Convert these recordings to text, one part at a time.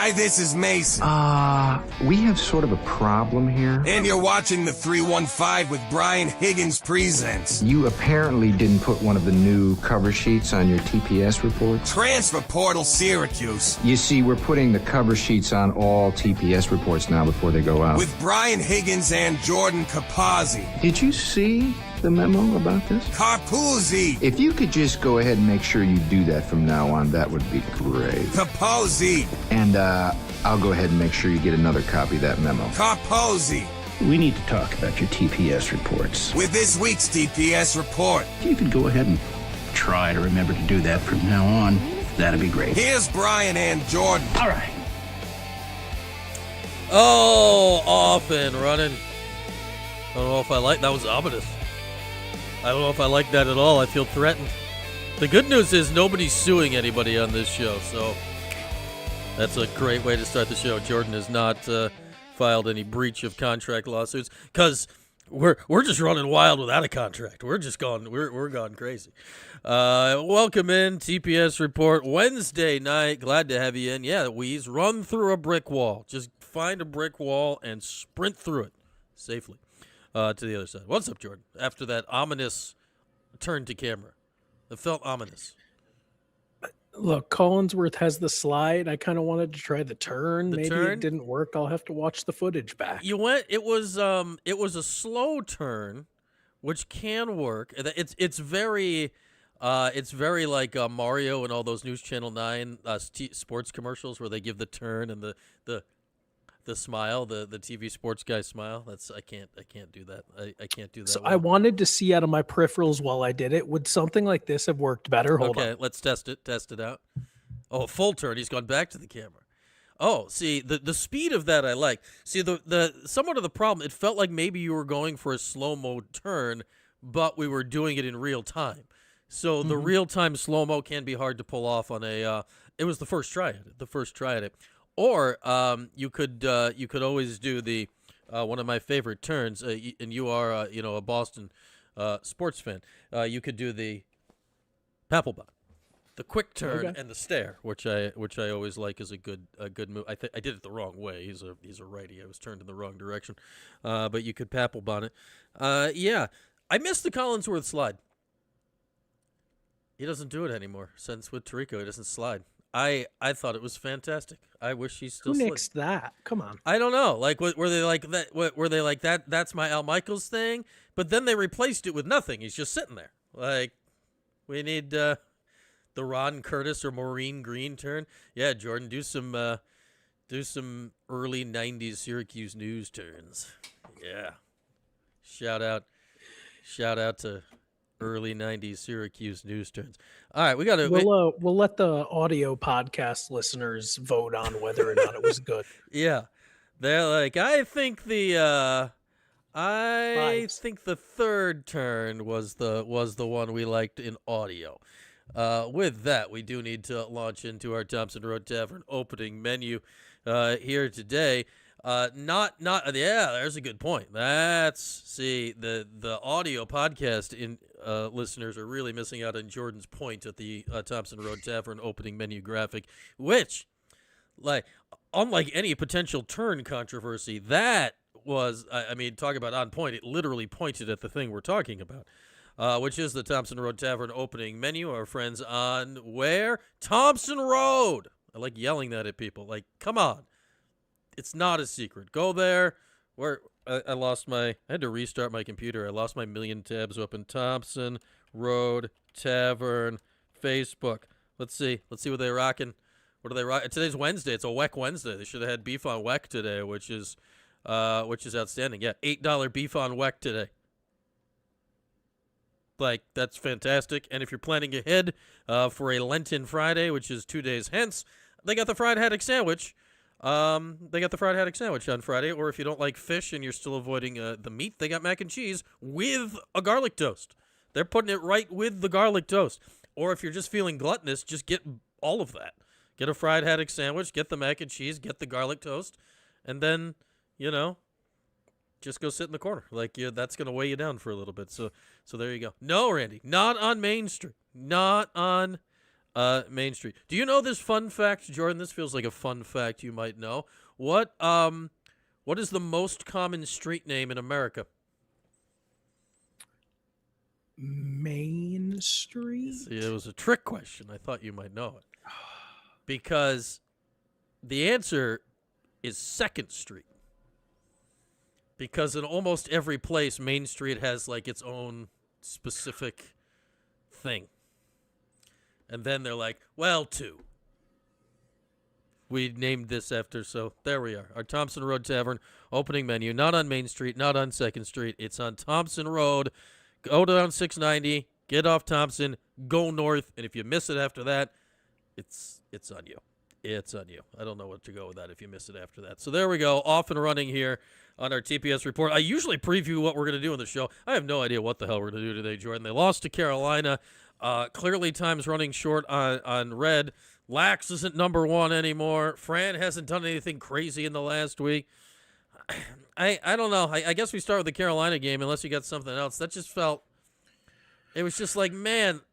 Hi, this is Mason. We have sort of a problem here. And you're watching the 315 with Brian Higgins Presents. You apparently didn't put one of the new cover sheets on your TPS report. Transfer Portal Syracuse. You see, we're putting the cover sheets on all TPS reports now before they go out. With Brian Higgins and Jordan Capozzi. Did you see the memo about this? Capozzi. If you could just go ahead and make sure you do that from now on, that would be great. Capozzi. And I'll go ahead and make sure you get another copy of that memo. Capozzi. We need to talk about your TPS reports. With this week's TPS Report. If you could go ahead and try to remember to do that from now on, that'd be great. Here's Brian and Jordan. All right. Oh, off and running. I don't know if I like that. Was ominous. I don't know if I like that at all. I feel threatened. The good news is nobody's suing anybody on this show, so that's a great way to start the show. Jordan has not filed any breach of contract lawsuits because we're just running wild without a contract. We're just gone. We're gone crazy. Welcome in TPS Report Wednesday night. Glad to have you in. Yeah, Weeze, run through a brick wall. Just find a brick wall and sprint through it safely. To the other side. What's up, Jordan? After that ominous turn to camera. It felt ominous. Look, Collinsworth has the slide. I kind of wanted to try the turn. Maybe it didn't work. I'll have to watch the footage back. You went. It was a slow turn, which can work. It's very like Mario and all those News Channel 9 sports commercials where they give the turn and the smile, the TV sports guy smile. I can't do that. I can't do that. So I wanted to see out of my peripherals while I did it. Would something like this have worked better? Hold on. Okay, let's test it out. Oh, full turn. He's gone back to the camera. Oh, see, the speed of that I like. See, the somewhat of the problem, it felt like maybe you were going for a slow-mo turn, but we were doing it in real time. So the real-time slow-mo can be hard to pull off on a it was the first try at it. Or you could always do the one of my favorite turns, and you are a Boston sports fan. You could do the Papelbon, the quick turn and the stare, which I always like is a good move. I did it the wrong way. He's a righty. I was turned in the wrong direction, but you could Papelbon it. Yeah, I missed the Collinsworth slide. He doesn't do it anymore. Since with Tirico, he doesn't slide. I thought it was fantastic. I wish he still. Who nixed that? Come on. I don't know. Like, were they like that? Were they like that? That's my Al Michaels thing. But then they replaced it with nothing. He's just sitting there. Like, we need the Ron Curtis or Maureen Green turn. Yeah, Jordan, do some early '90s Syracuse news turns. Yeah. Shout out to early '90s Syracuse news turns. All right, we got to. We'll let the audio podcast listeners vote on whether or not it was good. Yeah, they're like, I think the third turn was the one we liked in audio. With that, we do need to launch into our Thompson Road Tavern opening menu here today. There's a good point. The audio podcast listeners are really missing out on Jordan's point at the Thompson Road Tavern opening menu graphic, which, like, unlike any potential turn controversy, that was, talk about on point. It literally pointed at the thing we're talking about, which is the Thompson Road Tavern opening menu. Our friends on where? Thompson Road. I like yelling that at people. Like, come on. It's not a secret. Go there. Where I had to restart my computer. I lost my million tabs open. Thompson Road Tavern, Facebook. Let's see what they're rocking. What are they rocking? Today's Wednesday. It's a WEC Wednesday. They should have had beef on WEC today, which is outstanding. Yeah, $8 beef on WEC today. Like, that's fantastic. And if you're planning ahead for a Lenten Friday, which is 2 days hence, they got the fried haddock sandwich. They got the fried haddock sandwich on Friday, or if you don't like fish and you're still avoiding the meat, they got mac and cheese with a garlic toast. They're putting it right with the garlic toast. Or if you're just feeling gluttonous, just get all of that. Get a fried haddock sandwich, get the mac and cheese, get the garlic toast, and then, just go sit in the corner. Like, that's going to weigh you down for a little bit. So there you go. No, Randy, not on Main Street. Not on Main Street. Do you know this fun fact, Jordan? This feels like a fun fact you might know. What is the most common street name in America? Main Street? See, it was a trick question. I thought you might know it. Because the answer is 2nd Street. Because in almost every place, Main Street has like its own specific thing. And then they're like, well, 2. We named this after, so there we are. Our Thompson Road Tavern opening menu, not on Main Street, not on 2nd Street. It's on Thompson Road. Go down 690, get off Thompson, go north, and if you miss it after that, it's on you. It's on you. I don't know what to go with that if you miss it after that. So there we go, off and running here on our TPS report. I usually preview what we're going to do in the show. I have no idea what the hell we're going to do today, Jordan. They lost to Carolina. Clearly time's running short on red. Lax isn't number 1 anymore. Fran hasn't done anything crazy in the last week. I don't know. I guess we start with the Carolina game unless you got something else. That just felt – it was just like, man –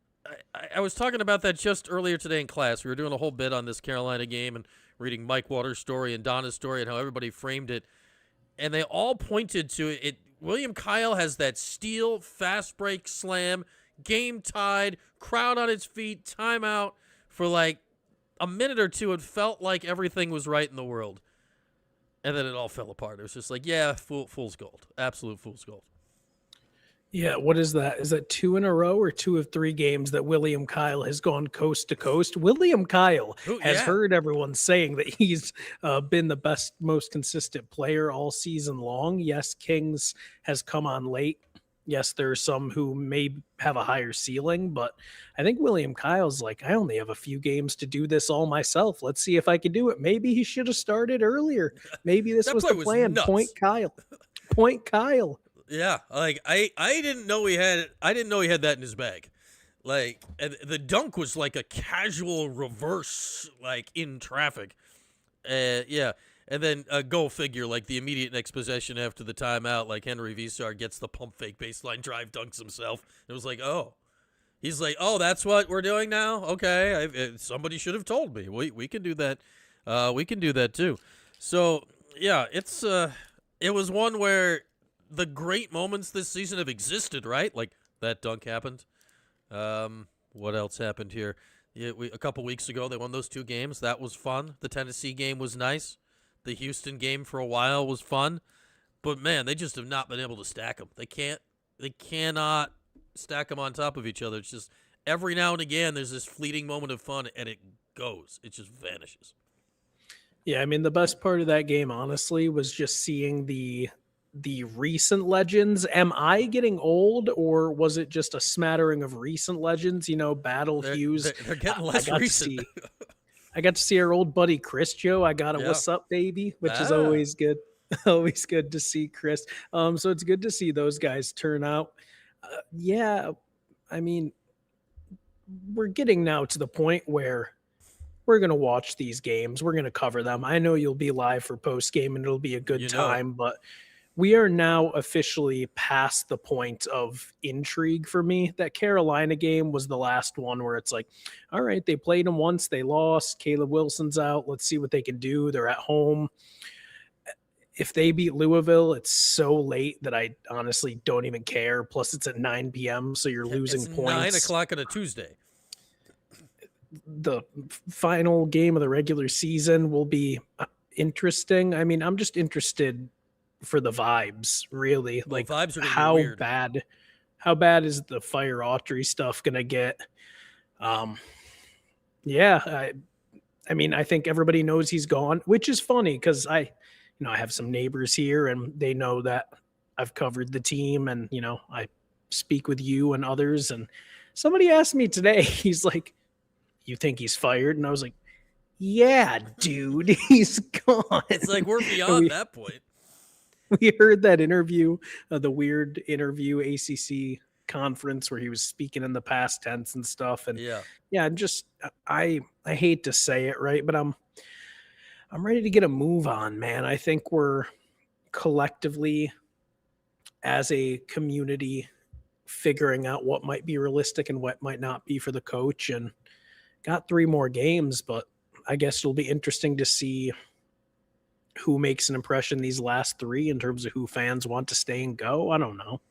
I was talking about that just earlier today in class. We were doing a whole bit on this Carolina game and reading Mike Waters' story and Donna's story and how everybody framed it. And they all pointed to it. William Kyle has that steal, fast break slam, game tied, crowd on its feet, timeout. For like a minute or two, it felt like everything was right in the world. And then it all fell apart. It was just like, yeah, fool's gold. Absolute fool's gold. Yeah, what is that? Is that 2 in a row or 2 of 3 games that William Kyle has gone coast to coast? William Kyle has heard everyone saying that he's been the best, most consistent player all season long. Yes, Kings has come on late. Yes, there are some who may have a higher ceiling, but I think William Kyle's like, I only have a few games to do this all myself. Let's see if I can do it. Maybe he should have started earlier. Maybe this was the plan. Nuts. Point Kyle. Point Kyle. Yeah, like I didn't know he had that in his bag. Like, and the dunk was like a casual reverse, like in traffic. Yeah, and then go figure, like the immediate next possession after the timeout, like Henry Visar gets the pump fake baseline drive, dunks himself. It was like, oh, he's like, oh, that's what we're doing now. Okay, somebody should have told me. We can do that. We can do that too. So yeah, it was one where the great moments this season have existed, right? Like that dunk happened. What else happened here? Yeah, a couple weeks ago, they won those 2 games. That was fun. The Tennessee game was nice. The Houston game for a while was fun. But man, they just have not been able to stack them. They cannot stack them on top of each other. It's just every now and again, there's this fleeting moment of fun, and it goes. It just vanishes. Yeah, I mean, the best part of that game, honestly, was just seeing the recent legends. Am I getting old, or was it just a smattering of recent legends? You know, Hughes. They're getting less recent. I got to see our old buddy Chris Joe. I got a what's up, baby, which is always good. Always good to see Chris. So it's good to see those guys turn out. Yeah, I mean, we're getting now to the point where we're going to watch these games. We're going to cover them. I know you'll be live for post game and it'll be a good time, but we are now officially past the point of intrigue for me. That Carolina game was the last one where it's like, all right, they played them once, they lost. Caleb Wilson's out. Let's see what they can do. They're at home. If they beat Louisville, it's so late that I honestly don't even care. Plus, it's at 9 p.m., so you're losing points. 9 o'clock on a Tuesday. The final game of the regular season will be interesting. I mean, I'm just interested for the vibes, really. Like, vibes are how weird. bad is the Fire Autry stuff gonna get? Yeah, I mean, I think everybody knows he's gone, which is funny because I have some neighbors here and they know that I've covered the team and, I speak with you and others. And somebody asked me today, he's like, you think he's fired? And I was like, yeah, dude, he's gone. It's like we're beyond that point. We heard that interview, the weird interview ACC conference where he was speaking in the past tense and stuff. And just I hate to say it, right, but I'm ready to get a move on, man. I think we're collectively as a community figuring out what might be realistic and what might not be for the coach, and got 3 more games, but I guess it'll be interesting to see who makes an impression these last 3 in terms of who fans want to stay and go. I don't know.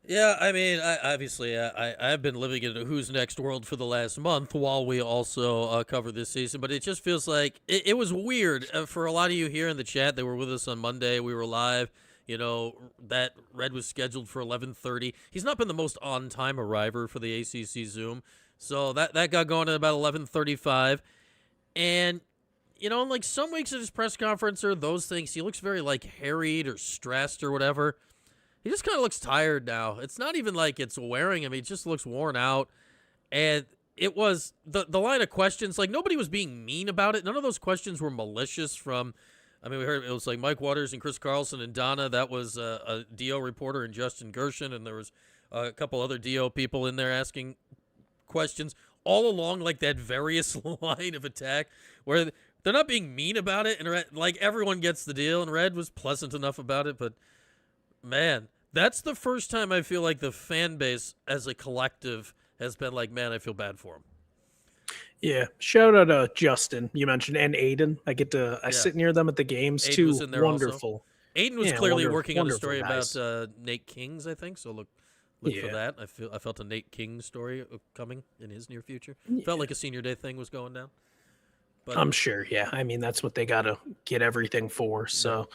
Yeah, I mean, I've been living in a who's next world for the last month while we also cover this season, but it just feels like it was weird for a lot of you here in the chat that were with us on Monday. We were live. You know, that Red was scheduled for 11:30. He's not been the most on-time arriver for the ACC Zoom, so that got going at about 11:35. And, you know, like some weeks at his press conference or those things, he looks very, like, harried or stressed or whatever. He just kind of looks tired now. It's not even like it's wearing him. He just looks worn out. And it was the line of questions, like nobody was being mean about it. None of those questions were malicious from, I mean, we heard it was like Mike Waters and Chris Carlson and Donna. That was a DO reporter and Justin Gershon. And there was a couple other DO people in there asking questions all along like that various line of attack where they're not being mean about it. And like everyone gets the deal. And Red was pleasant enough about it. But man, that's the first time I feel like the fan base as a collective has been like, man, I feel bad for him. Yeah. Shout out to Justin, you mentioned, and Aiden. I sit near them at the games Aiden too. was in there Wonderful. also. Aiden was clearly working on a wonderful story guys. about Nate Kings, I think. So look for that. I felt a Nate Kings story coming in his near future. Felt like a senior day thing was going down. But I'm sure. Yeah. I mean, that's what they got to get everything for. So.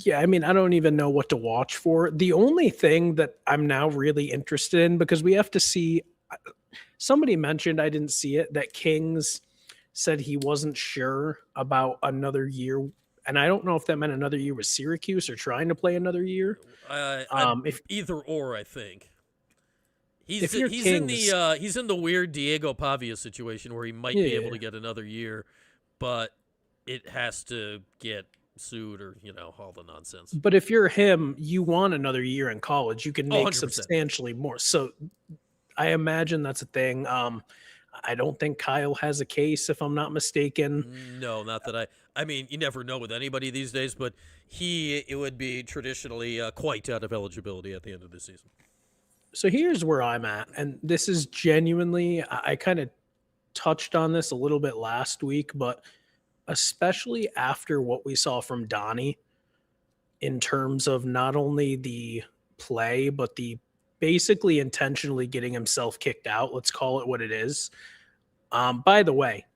Yeah, I mean, I don't even know what to watch for. The only thing that I'm now really interested in, because we have to see, somebody mentioned, I didn't see it, that Kings said he wasn't sure about another year. And I don't know if that meant another year with Syracuse or trying to play another year. if either or, I think. He's in the weird Diego Pavia situation where he might be able to get another year, but it has to get sued or, you know, all the nonsense. But if you're him, you want another year in college. You can make 100%. substantially more. So I imagine that's a thing. I don't think Kyle has a case, if I'm not mistaken. No, not that I mean, you never know with anybody these days, but it would be traditionally quite out of eligibility at the end of the season. So here's where I'm at. And this is genuinely, I kind of touched on this a little bit last week, but especially after what we saw from Donnie in terms of not only the play, but the basically intentionally getting himself kicked out. Let's call it what it is. By the way,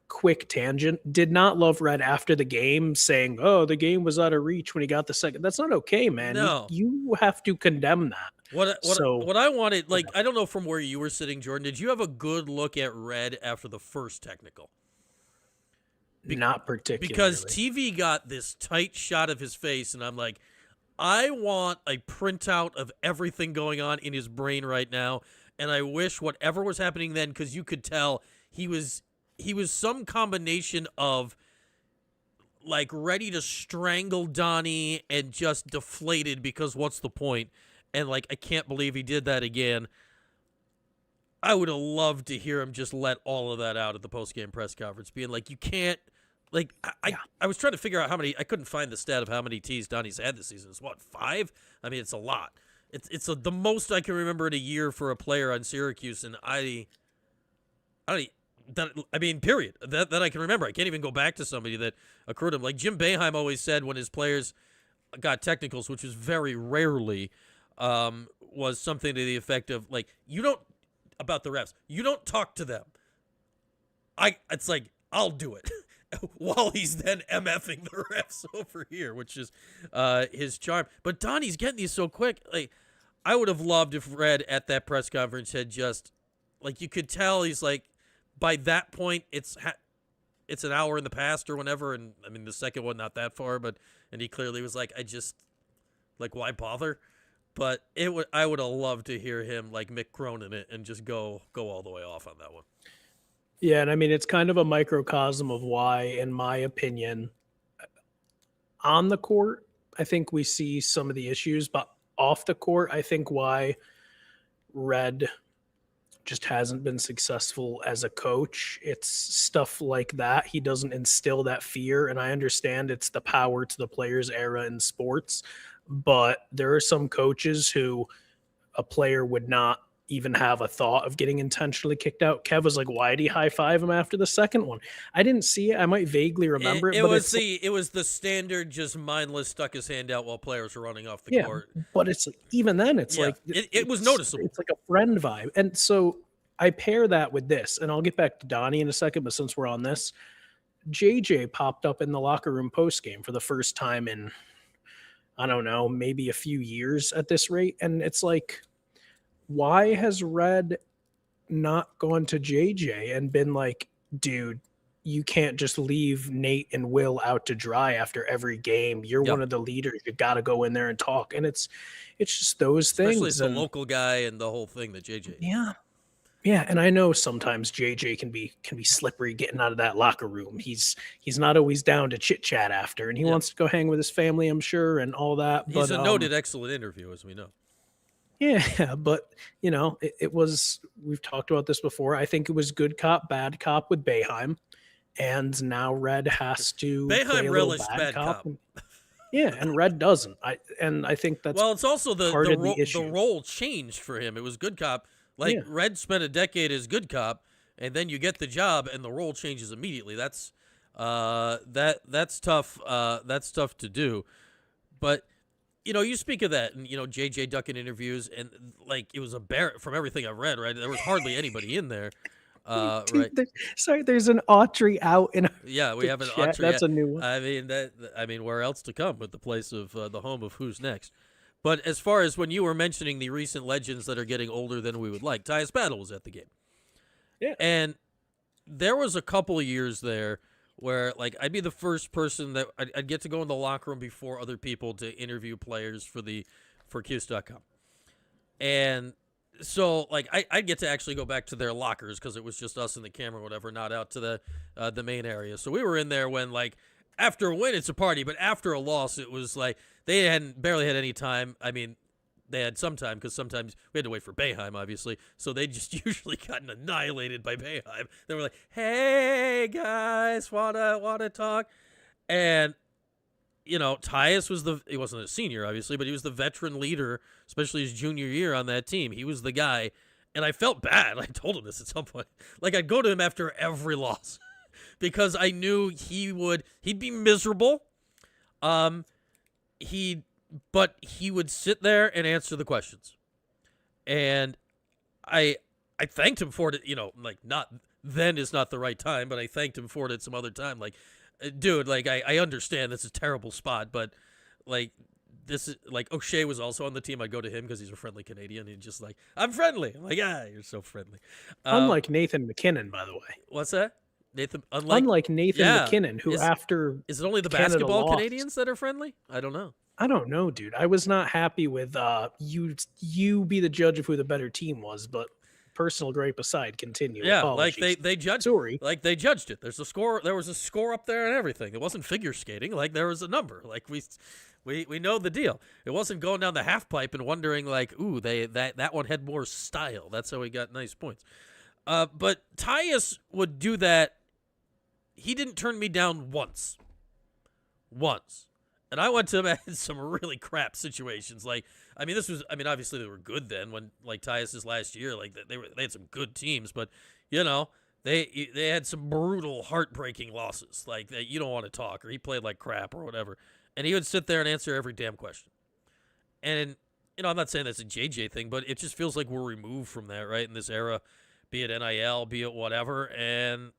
quick tangent, did not love Red after the game saying, oh, the game was out of reach when he got the second. That's not okay, man. No. You have to condemn that. What I wanted, like, I don't know from where you were sitting, Jordan, did you have a good look at Red after the first technical? Not particularly. Because TV got this tight shot of his face, and I'm like, I want a printout of everything going on in his brain right now, and I wish whatever was happening then, because you could tell he was some combination of, like, ready to strangle Donnie and just deflated because what's the point? And, like, I can't believe he did that again. I would have loved to hear him just let all of that out at the post-game press conference, being like, you can't. Like, I was trying to figure out how many. I couldn't find the stat of how many T's Donnie's had this season. It's what, 5? I mean, it's a lot. It's the most I can remember in a year for a player on Syracuse, and I mean, period. That I can remember. I can't even go back to somebody that accrued him. Like Jim Boeheim always said when his players got technicals, which was very rarely, was something to the effect of, like, about the refs, you don't talk to them. It's like, I'll do it. While he's then MFing the refs over here, which is his charm. But Donnie's getting these so quick. Like, I would have loved if Red at that press conference had just, like, you could tell he's like, by that point, it's an hour in the past or whenever. And I mean, the second one, not that far, and he clearly was like, why bother? But I would have loved to hear him like Mick Cronin it and just go all the way off on that one. Yeah, and I mean, it's kind of a microcosm of why, in my opinion, on the court, I think we see some of the issues, but off the court, I think why Red just hasn't been successful as a coach. It's stuff like that. He doesn't instill that fear, and I understand it's the power to the players era in sports, but there are some coaches who a player would not even have a thought of getting intentionally kicked out. Kev was like, why did he high five him after the second one? I didn't see it. I might vaguely remember it. It was the standard, just mindless, stuck his hand out while players were running off the court. But it's even then, it's like it was noticeable. It's like a friend vibe. And so I pair that with this, and I'll get back to Donnie in a second, but since we're on this, JJ popped up in the locker room post game for the first time in, I don't know, maybe a few years at this rate. And it's like, why has Red not gone to JJ and been like, dude, you can't just leave Nate and Will out to dry after every game. You're one of the leaders. You got to go in there and talk. And it's just those things. Especially as the local guy and the whole thing that JJ. Yeah. Yeah, and I know sometimes JJ can be slippery getting out of that locker room. He's not always down to chit chat after, and he wants to go hang with his family, I'm sure, and all that. He's a noted excellent interview, as we know. Yeah, but it was. We've talked about this before. I think it was good cop, bad cop with Boeheim, and now Red has to. Boeheim relished bad cop. Yeah, and Red doesn't. I think that's it's also the role changed for him. It was good cop. Red spent a decade as good cop, and then you get the job, and the role changes immediately. That's tough. That's tough to do. But you speak of that, and JJ Duckin interviews, and it was from everything I've read. Right, there was hardly anybody in there. Dude, right. There's an Autry out in. Yeah, we have an Autry. That's a new one. I mean, where else to come but the place of the home of Who's Next. But as far as when you were mentioning the recent legends that are getting older than we would like, Tyus Battle was at the game. Yeah. And there was a couple of years there where, I'd be the first person that I'd get to go in the locker room before other people to interview players for Cuse.com. And so, I'd get to actually go back to their lockers because it was just us and the camera or whatever, not out to the main area. So we were in there when, after a win, it's a party, but after a loss, it was they barely had any time. I mean, they had some time because sometimes we had to wait for Boeheim, obviously. So they just usually gotten annihilated by Boeheim. They were like, "Hey guys, wanna talk?" And Tyus he wasn't a senior, obviously, but he was the veteran leader, especially his junior year on that team. He was the guy, and I felt bad. I told him this at some point. I'd go to him after every loss. Because I knew he'd be miserable. But he would sit there and answer the questions. And I thanked him for it, not then is not the right time, but I thanked him for it at some other time. Dude, I understand this is a terrible spot, but this is O'Shea was also on the team. I'd go to him because he's a friendly Canadian. He's just I'm friendly. I'm you're so friendly. Unlike Nathan McKinnon, by the way. What's that? Nathan, unlike Nathan McKinnon, who is it only the Canada basketball lost. Canadians that are friendly? I don't know. I don't know, dude. I was not happy with you be the judge of who the better team was, but personal gripe aside, continue. Yeah, apologies. they judged. Sorry. They judged it. There's a score. There was a score up there and everything. It wasn't figure skating. There was a number. We know the deal. It wasn't going down the half pipe and wondering ooh, that one had more style. That's how he got nice points. But Tyus would do that. He didn't turn me down once. And I went to him in some really crap situations. Obviously they were good then when Tyus's last year, they had some good teams, but they had some brutal, heartbreaking losses. That you don't want to talk, or he played like crap or whatever. And he would sit there and answer every damn question. And I'm not saying that's a JJ thing, but it just feels like we're removed from that, right? In this era, be it NIL, be it whatever, and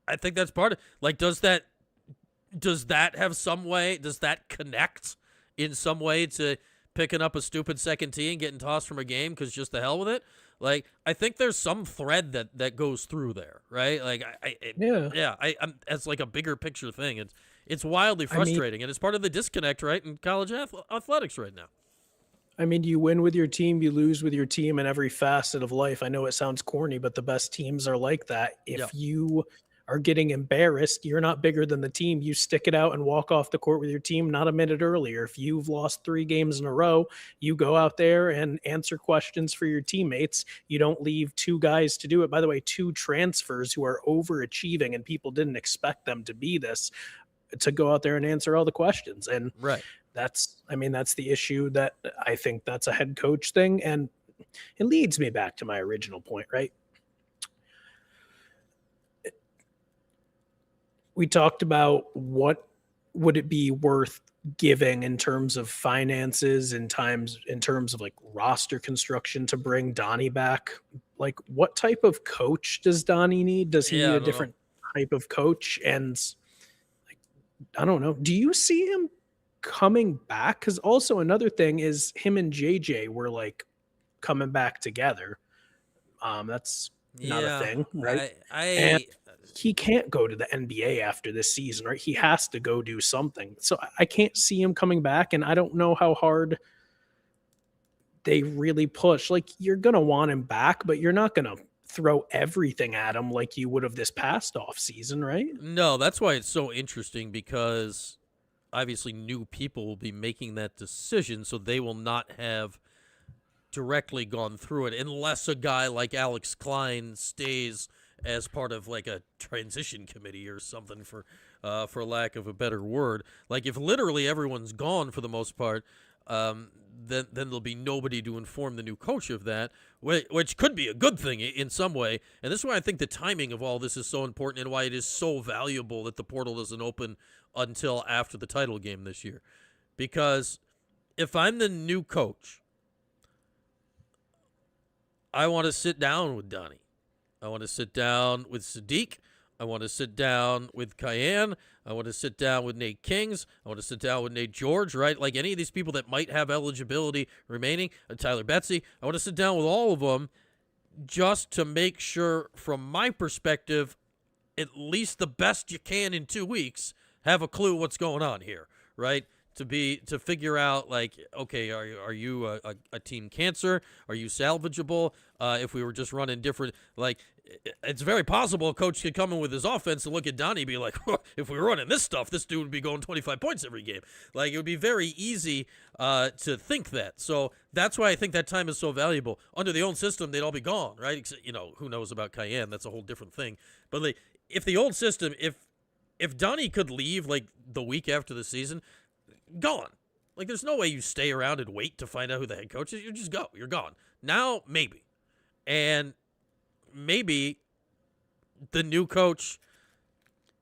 I think that's part of does that have some way? Does that connect in some way to picking up a stupid second tee and getting tossed from a game because just the hell with it? I think there's some thread that goes through there, right? I'm as a bigger picture thing. It's wildly frustrating, and it's part of the disconnect, right, in college athletics right now. I mean, you win with your team, you lose with your team in every facet of life. I know it sounds corny, but the best teams are like that. If you are getting embarrassed, you're not bigger than the team. You stick it out and walk off the court with your team not a minute earlier. If you've lost 3 games in a row, you go out there and answer questions for your teammates. You don't leave 2 guys to do it. By the way, 2 transfers who are overachieving and people didn't expect them to be this, to go out there and answer all the questions. And right. that's the issue that I think that's a head coach thing. And it leads me back to my original point, right? We talked about what would it be worth giving in terms of finances and times in terms of like roster construction to bring Donnie back. Like, what type of coach does Donnie need? Does he Yeah, need I a don't know. different type of coach? And like, I don't know. Do you see him coming back? Because also another thing is him and JJ were like coming back together. That's not a Yeah, thing, right? I And I he can't go to the NBA after this season, right? He has to go do something. So I can't see him coming back, and I don't know how hard they really push. Like, you're gonna want him back, but you're not gonna throw everything at him like you would have this past off season, right? no, that's why it's so interesting because obviously new people will be making that decision, so they will not have directly gone through it unless a guy like Alex Klein stays as part of like a transition committee or something for lack of a better word. Like if literally everyone's gone for the most part, then there'll be nobody to inform the new coach of that, which could be a good thing in some way. And this is why I think the timing of all this is so important and why it is so valuable that the portal doesn't open until after the title game this year. Because if I'm the new coach, I want to sit down with Donnie. I want to sit down with Sadiq. I want to sit down with Cayenne. I want to sit down with Nate Kings. I want to sit down with Nate George, right? Like any of these people that might have eligibility remaining, Tyler Betsy. I want to sit down with all of them just to make sure, from my perspective, at least the best you can in 2 weeks, have a clue what's going on here, right? To figure out, like, okay, are you a team cancer? Are you salvageable? If we were just running different, like, it's very possible a coach could come in with his offense and look at Donnie and be like, if we were running this stuff, this dude would be going 25 points every game. Like, it would be very easy to think that. So that's why I think that time is so valuable. Under the old system, they'd all be gone, right? Except, who knows about Cayenne? That's a whole different thing. But like, if the old system, if Donnie could leave like the week after the season, gone. Like, there's no way you stay around and wait to find out who the head coach is. You just go. You're gone. Now, maybe. And maybe the new coach,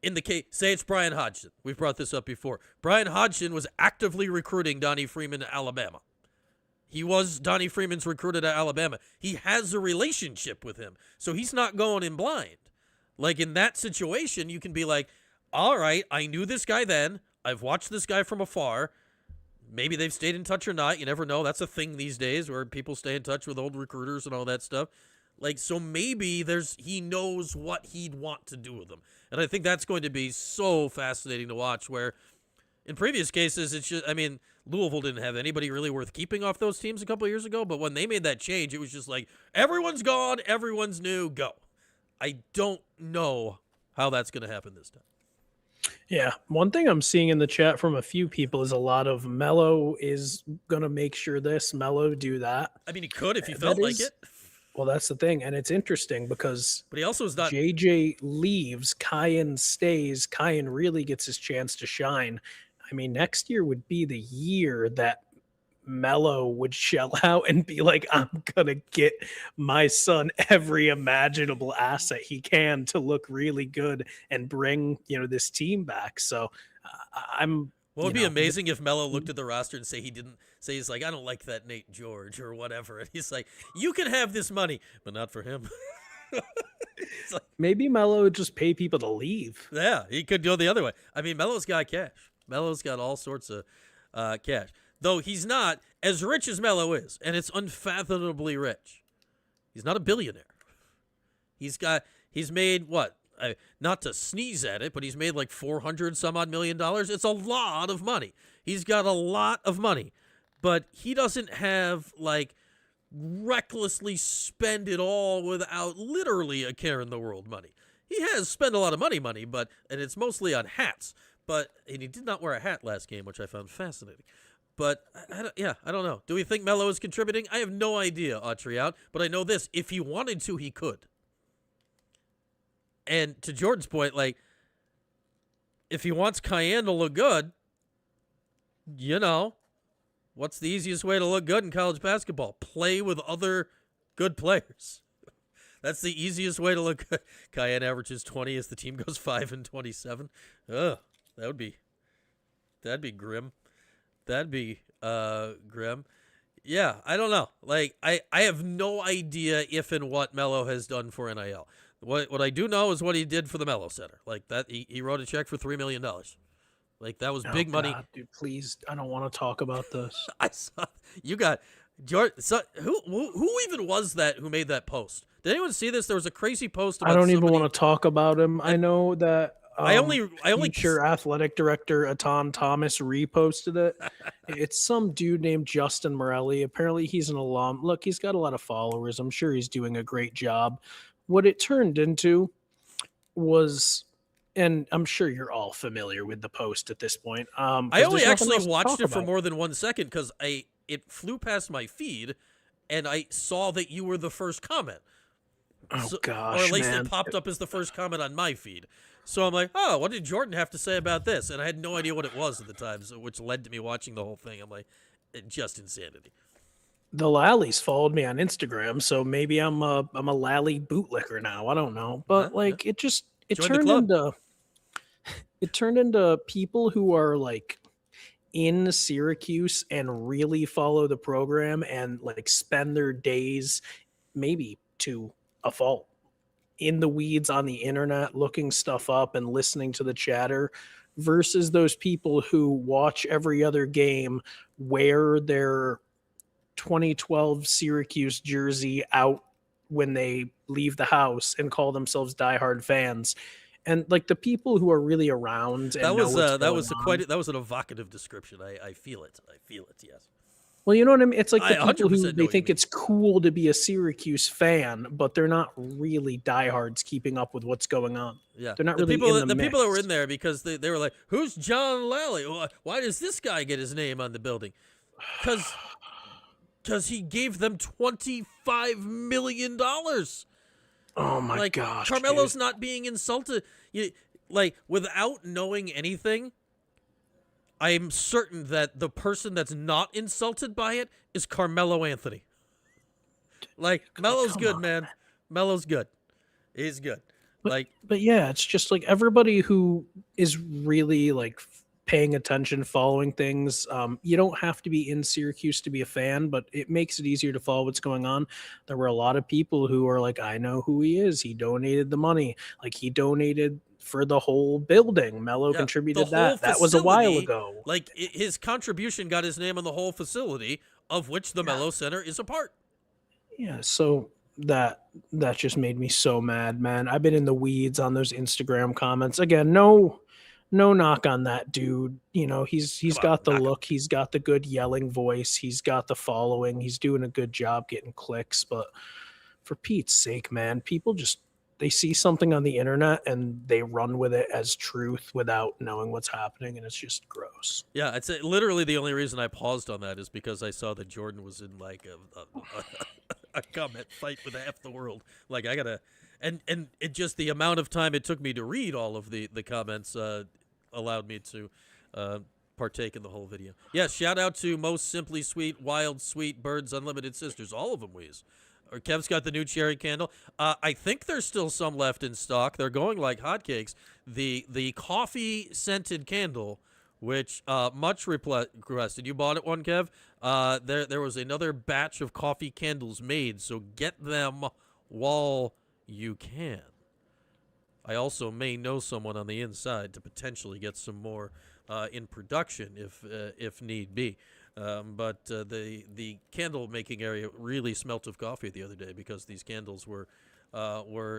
in the case, say it's Brian Hodgson. We've brought this up before. Brian Hodgson was actively recruiting Donnie Freeman to Alabama. He was Donnie Freeman's recruiter to Alabama. He has a relationship with him, so he's not going in blind. Like, in that situation, you can be like, all right, I knew this guy then. I've watched this guy from afar. Maybe they've stayed in touch or not. You never know. That's a thing these days where people stay in touch with old recruiters and all that stuff. Like, so maybe he knows what he'd want to do with them. And I think that's going to be so fascinating to watch, where in previous cases, it's just, Louisville didn't have anybody really worth keeping off those teams a couple of years ago. But when they made that change, it was just like, everyone's gone, everyone's new, go. I don't know how that's going to happen this time. Yeah, one thing I'm seeing in the chat from a few people is a lot of Mello is going to make sure this, Mello do that. I mean, he could if he felt like it. Well, that's the thing, and it's interesting because but he also is not. JJ leaves, Kyan stays, Kyan really gets his chance to shine. I mean, next year would be the year that Mello would shell out and be like, I'm gonna get my son every imaginable asset he can to look really good and bring this team back. So I'm Well, it'd be amazing if Mello looked at the roster and he's like, I don't like that Nate George or whatever, and he's like, you can have this money, but not for him. Like, maybe Mello would just pay people to leave. Yeah, he could go the other way. I mean, Melo's got cash. Melo's got all sorts of cash. Though he's not as rich as Melo is, and it's unfathomably rich. He's not a billionaire. He's made what? Not to sneeze at it, but he's made like $400 some odd million. It's a lot of money. He's got a lot of money, but he doesn't have like recklessly spend it all without literally a care in the world money. He has spent a lot of money, and it's mostly on hats. And he did not wear a hat last game, which I found fascinating. But, I don't know. Do we think Melo is contributing? I have no idea, Autry, but I know this. If he wanted to, he could. And to Jordan's point, like, if he wants Cayenne to look good, why What's the easiest way to look good in college basketball? Play with other good players. That's the easiest way to look good. Cayenne averages 20 as the team goes 5-27. Ugh, that'd be grim. That'd be grim. Yeah, I don't know. Like, I have no idea if and what Melo has done for NIL. What I do know is what he did for the Melo Center. Like that, he wrote a check for $3 million. Like that was big money. God, dude, please, I don't want to talk about this. I saw you got George. So, who even was that who made that post? Did anyone see this? There was a crazy post about I don't somebody, even want to talk about him. I know that I only future athletic director Atan Thomas reposted it. It's some dude named Justin Morelli. Apparently he's an alum. Look, he's got a lot of followers. I'm sure he's doing a great job. What it turned into was, and I'm sure you're all familiar with the post at this point. I only actually watched it for more than 1 second because it flew past my feed, and I saw that you were the first comment. Oh, gosh, or at least man. it popped up as the first comment on my feed. So I'm like, oh, what did Jordan have to say about this? And I had no idea what it was at the time, which led to me watching the whole thing. I'm like, just insanity. The Lallies followed me on Instagram, so maybe I'm a Lally bootlicker now. I don't know, but it turned into people who are like in Syracuse and really follow the program and like spend their days, maybe to a fault, in the weeds on the internet, looking stuff up and listening to the chatter, versus those people who watch every other game, wear their 2012 Syracuse jersey out when they leave the house and call themselves diehard fans. And like the people who are really around. And that was an evocative description. I feel it. Yes. Well, you know what I mean? It's like the people who they think mean. it's cool to be a Syracuse fan, but they're not really diehards keeping up with what's going on. Yeah. They're not really in the mix. People that were in there because they were like, who's John Lally? Why does this guy get his name on the building? Because he gave them $25 million. Oh, my gosh. Carmelo's not being insulted. Without knowing anything, I'm certain that the person that's not insulted by it is Carmelo Anthony. Like, Melo's good, man. Melo's good. He's good. But yeah, it's just like everybody who is really like paying attention, following things. You don't have to be in Syracuse to be a fan, but it makes it easier to follow what's going on. There were a lot of people who are like, I know who he is. He donated the money. Like he donated for the whole building. Melo contributed that. That was a while ago. Like his contribution got his name on the whole facility, of which the Melo Center is a part. Yeah, so that just made me so mad, man. I've been in the weeds on those Instagram comments. Again, no knock on that dude. You know, he's got the look, he's got the good yelling voice, he's got the following, he's doing a good job getting clicks, but for Pete's sake, man, people just they see something on the internet and they run with it as truth without knowing what's happening, and it's just gross. Yeah, I'd say literally the only reason I paused on that is because I saw that Jordan was in like a comment fight with half the world. Like I gotta, and it just the amount of time it took me to read all of the comments allowed me to partake in the whole video. Yeah, shout out to Most Simply Sweet, Wild Sweet Birds, Unlimited Sisters, all of them, Wheeze. Or Kev's got the new cherry candle. I think there's still some left in stock. They're going like hotcakes. The coffee scented candle, which much requested. You bought it one, Kev. There was another batch of coffee candles made, so get them while you can. I also may know someone on the inside to potentially get some more in production if need be. But the candle making area really smelt of coffee the other day because these candles were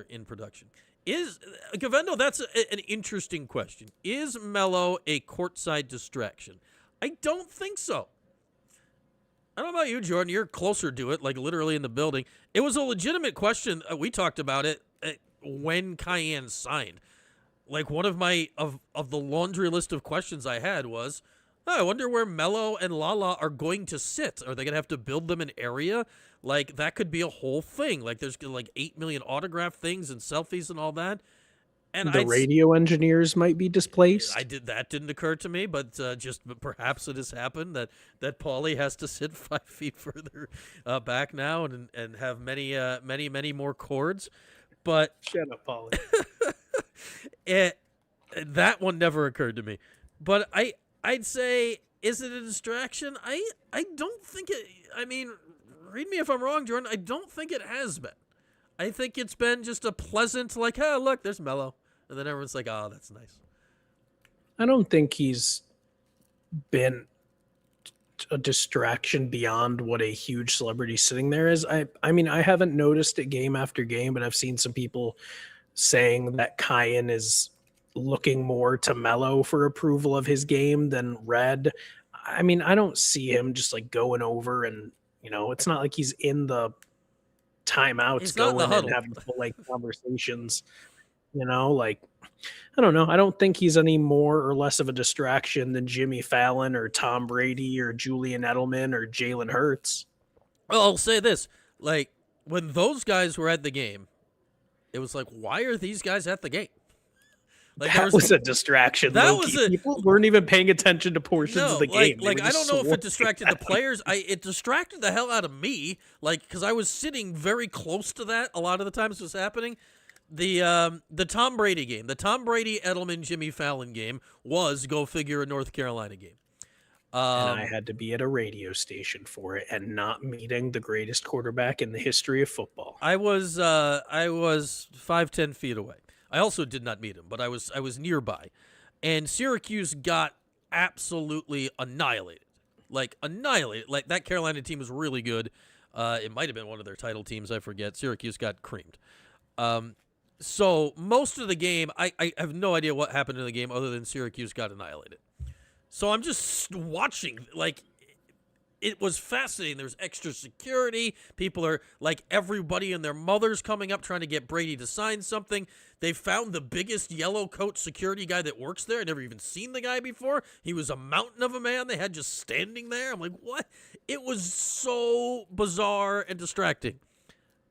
in production. Is Gavendo? That's an interesting question. Is Melo a courtside distraction? I don't think so. I don't know about you, Jordan. You're closer to it, like literally in the building. It was a legitimate question. We talked about it when Cayenne signed. Like one of my of the laundry list of questions I had was, I wonder where Melo and Lala are going to sit. Are they going to have to build them an area? Like, that could be a whole thing. Like, there's like 8 million autograph things and selfies and all that. And The radio engineers might be displaced. That didn't occur to me, but just perhaps it has happened that Paulie has to sit 5 feet further back now and have many more cords. But Shut up, Paulie. that one never occurred to me. But I'd say, is it a distraction? I don't think it. I mean, read me if I'm wrong, Jordan. I don't think it has been. I think it's been just a pleasant, like, oh, look, there's Melo. And then everyone's like, oh, that's nice. I don't think he's been a distraction beyond what a huge celebrity sitting there is. I mean, I haven't noticed it game after game, but I've seen some people saying that Kyan is looking more to Melo for approval of his game than Red. I mean, I don't see him just like going over and, it's not like he's in the timeouts going and having full like conversations. Like, I don't know. I don't think he's any more or less of a distraction than Jimmy Fallon or Tom Brady or Julian Edelman or Jalen Hurts. Well, I'll say this. Like, when those guys were at the game, it was like, why are these guys at the game? Like, that was a distraction. People weren't even paying attention to portions of the game. Like I don't know if it distracted the players. It distracted the hell out of me. Like, because I was sitting very close to that a lot of the times it was happening. The Tom Brady game, the Tom Brady, Edelman, Jimmy Fallon game was, go figure, a North Carolina game. And I had to be at a radio station for it and not meeting the greatest quarterback in the history of football. I was 5-10 feet away. I also did not meet him, but I was nearby. And Syracuse got absolutely annihilated. Like, annihilated. Like, that Carolina team was really good. It might have been one of their title teams, I forget. Syracuse got creamed. So most of the game, I have no idea what happened in the game other than Syracuse got annihilated. So I'm just watching, like, it was fascinating. There's extra security. People are, like, everybody and their mothers coming up trying to get Brady to sign something. They found the biggest yellow coat security guy that works there. I'd never even seen the guy before. He was a mountain of a man they had just standing there. I'm like, what? It was so bizarre and distracting.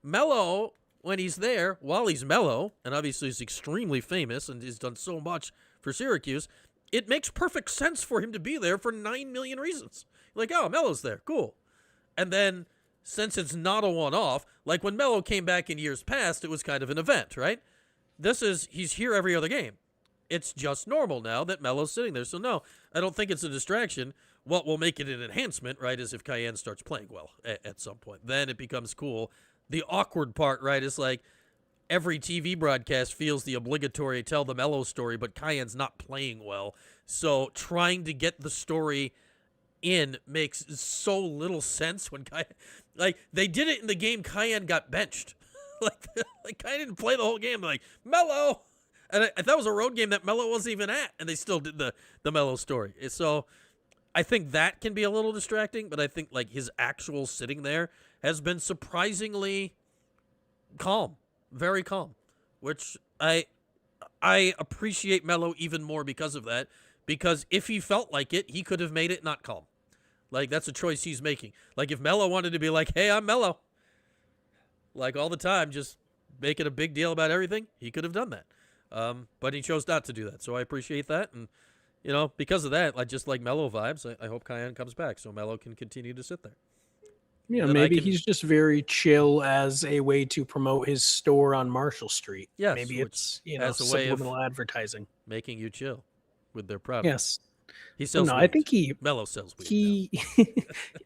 Melo, when he's there, while he's Melo, and obviously he's extremely famous and he's done so much for Syracuse, it makes perfect sense for him to be there for 9 million reasons. Like, oh, Melo's there. Cool. And then, since it's not a one-off, like when Melo came back in years past, it was kind of an event, right? He's here every other game. It's just normal now that Melo's sitting there. So, no, I don't think it's a distraction. What will make it an enhancement, right, is if Cayenne starts playing well at some point. Then it becomes cool. The awkward part, right, is like every TV broadcast feels the obligatory tell the Melo story, but Cayenne's not playing well. So trying to get the story in makes so little sense when Cayenne, like, they did it in the game Cayenne got benched. like Cayenne didn't play the whole game. Like, Melo! And I thought it was a road game that Melo wasn't even at, and they still did the Melo story. So I think that can be a little distracting, but I think, like, his actual sitting there has been surprisingly calm, very calm, which I appreciate Melo even more because of that, because if he felt like it, he could have made it not calm. Like, that's a choice he's making. Like, if Melo wanted to be like, hey, I'm Melo, like, all the time, just making a big deal about everything, he could have done that. But he chose not to do that, so I appreciate that, and, because of that, I just like Melo vibes. I hope Cayenne comes back so Melo can continue to sit there. Yeah, maybe he's just very chill as a way to promote his store on Marshall Street. Yes, maybe it's as a way of subliminal advertising, making you chill with their product. Yes, he sells. No, weed. I think Melo sells weed.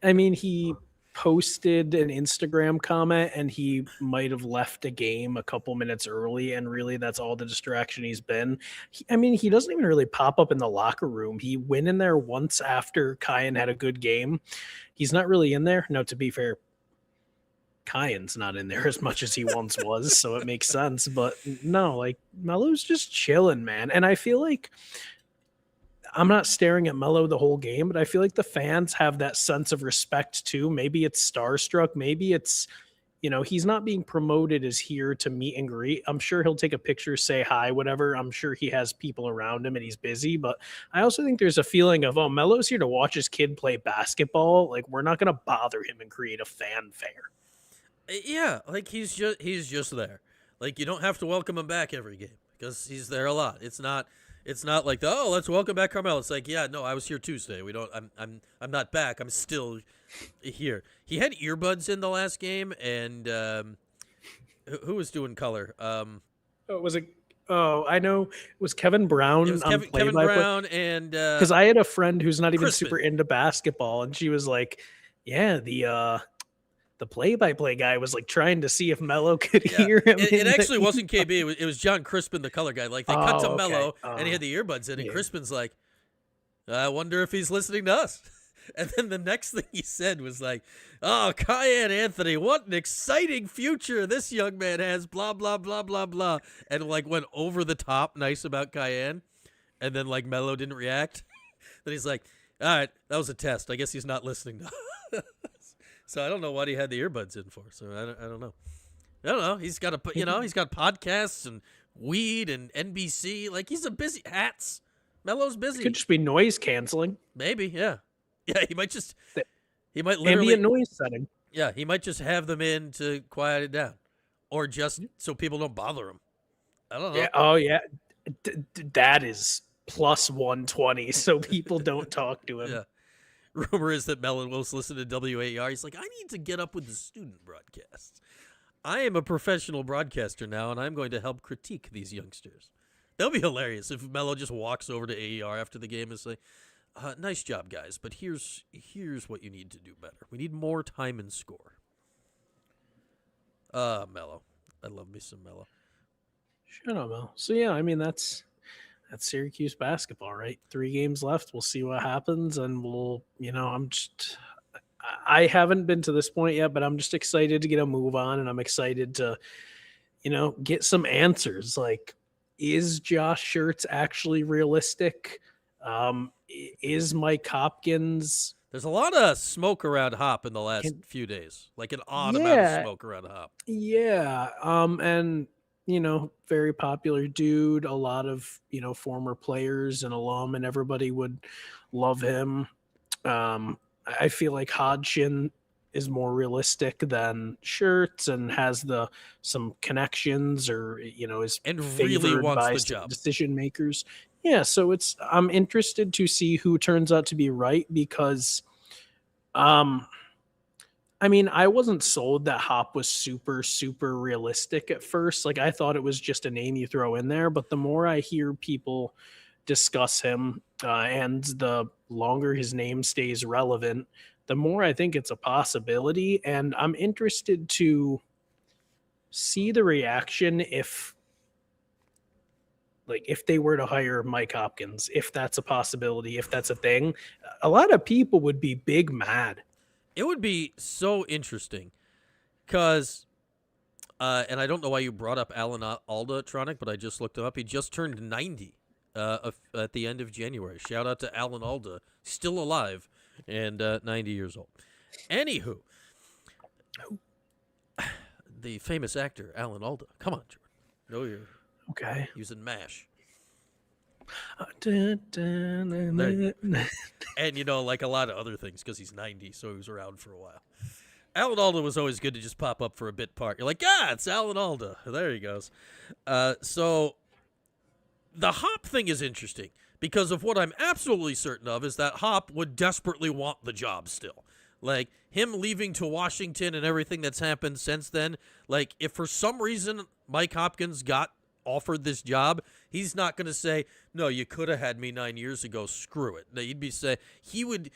I mean, he posted an Instagram comment and he might have left a game a couple minutes early, and really that's all the distraction he's been. He doesn't even really pop up in the locker room. He went in there once after Cayenne had a good game. He's not really in there. No, to be fair, Cayenne's not in there as much as he once was, so it makes sense. But no, like, Melo's just chilling, man. And I feel like I'm not staring at Melo the whole game, but I feel like the fans have that sense of respect too. Maybe it's starstruck. Maybe it's, he's not being promoted as here to meet and greet. I'm sure he'll take a picture, say hi, whatever. I'm sure he has people around him and he's busy, but I also think there's a feeling of, oh, Melo's here to watch his kid play basketball. Like, we're not going to bother him and create a fanfare. Yeah, like, he's just there. Like, you don't have to welcome him back every game because he's there a lot. It's not like let's welcome back Carmelo. It's like, yeah, no, I was here Tuesday. I'm not back. I'm still here. He had earbuds in the last game, and who was doing color? I know it was Kevin Brown. It was Kevin Brown, and because I had a friend who's not even Crispin. super into basketball, and she was like, "Yeah, the play-by-play guy was like trying to see if Melo could hear him." It actually wasn't KB. It was John Crispin, the color guy. Like they cut to Melo, and he had the earbuds in, and Crispin's like, "I wonder if he's listening to us." And then the next thing he said was like, "Oh, Cayenne Anthony, what an exciting future this young man has, blah, blah, blah, blah, blah." And like went over the top nice about Cayenne. And then like Melo didn't react. Then he's like, "All right, that was a test. I guess he's not listening to us." So I don't know what he had the earbuds in for. So I don't know. I don't know. He's got he's got podcasts and weed and NBC. Like he's a busy hats. Melo's busy. It could just be noise canceling. Maybe, yeah. Yeah, he might literally ambient noise setting. Yeah, he might just have them in to quiet it down, or just so people don't bother him. I don't know. Yeah. Oh yeah, that is plus 120, so people don't talk to him. Yeah. Rumor is that Mellon will listen to WAER. He's like, I need to get up with the student broadcasts. I am a professional broadcaster now, and I'm going to help critique these youngsters. That'll be hilarious if Melo just walks over to AER after the game and say, "Nice job, guys, but here's what you need to do better. We need more time and score." Melo. I love me some Melo. Shut up, Mel. So yeah, I mean that's Syracuse basketball, right? 3 games left. We'll see what happens, and I haven't been to this point yet, but I'm just excited to get a move on, and I'm excited to, get some answers. Like, is Josh Schertz actually realistic? Is Mike Hopkins? There's a lot of smoke around Hop in the last few days, like an odd amount of smoke around Hop. Yeah. And very popular dude. A lot of former players and alum, and everybody would love him. I feel like Hodgson is more realistic than Schertz and has some connections, or is and favored really wants by the job. Decision makers. Yeah, so I'm interested to see who turns out to be right, because I wasn't sold that Hop was super, super realistic at first. Like, I thought it was just a name you throw in there, but the more I hear people discuss him, and the longer his name stays relevant, the more I think it's a possibility. And I'm interested to see the reaction if they were to hire Mike Hopkins, if that's a possibility, if that's a thing. A lot of people would be big mad. It would be so interesting because, and I don't know why you brought up Alan Alda-Tronic, but I just looked him up. He just turned 90 at the end of January. Shout out to Alan Alda, still alive and 90 years old. Anywho, the famous actor Alan Alda. Come on, Jordan. No, you're okay. Using MASH. And like a lot of other things, because he's 90, so he was around for a while. Alan Alda was always good to just pop up for a bit part. You're like, it's Alan Alda. There he goes. So the Hop thing is interesting because of what I'm absolutely certain of is that Hop would desperately want the job still. Like, him leaving to Washington and everything that's happened since then, like, if for some reason Mike Hopkins got offered this job, he's not going to say, "No, you could have had me 9 years ago, screw it." No, he'd be say he would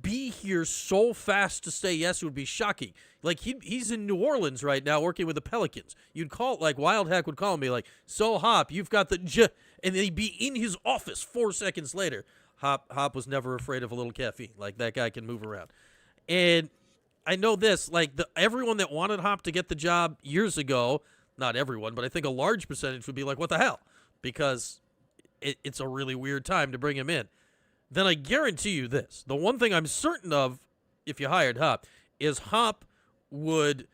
be here so fast to say yes, it would be shocking. Like, he's in New Orleans right now working with the Pelicans. You'd call, like, Wild Hack would call and be like, "So, Hop, you've got the and then he'd be in his office 4 seconds later. Hop was never afraid of a little caffeine. Like, that guy can move around. And I know this, like, everyone that wanted Hop to get the job years ago, not everyone, but I think a large percentage would be like, what the hell? Because it's a really weird time to bring him in. Then I guarantee you this. The one thing I'm certain of, if you hired Hop, is Hop would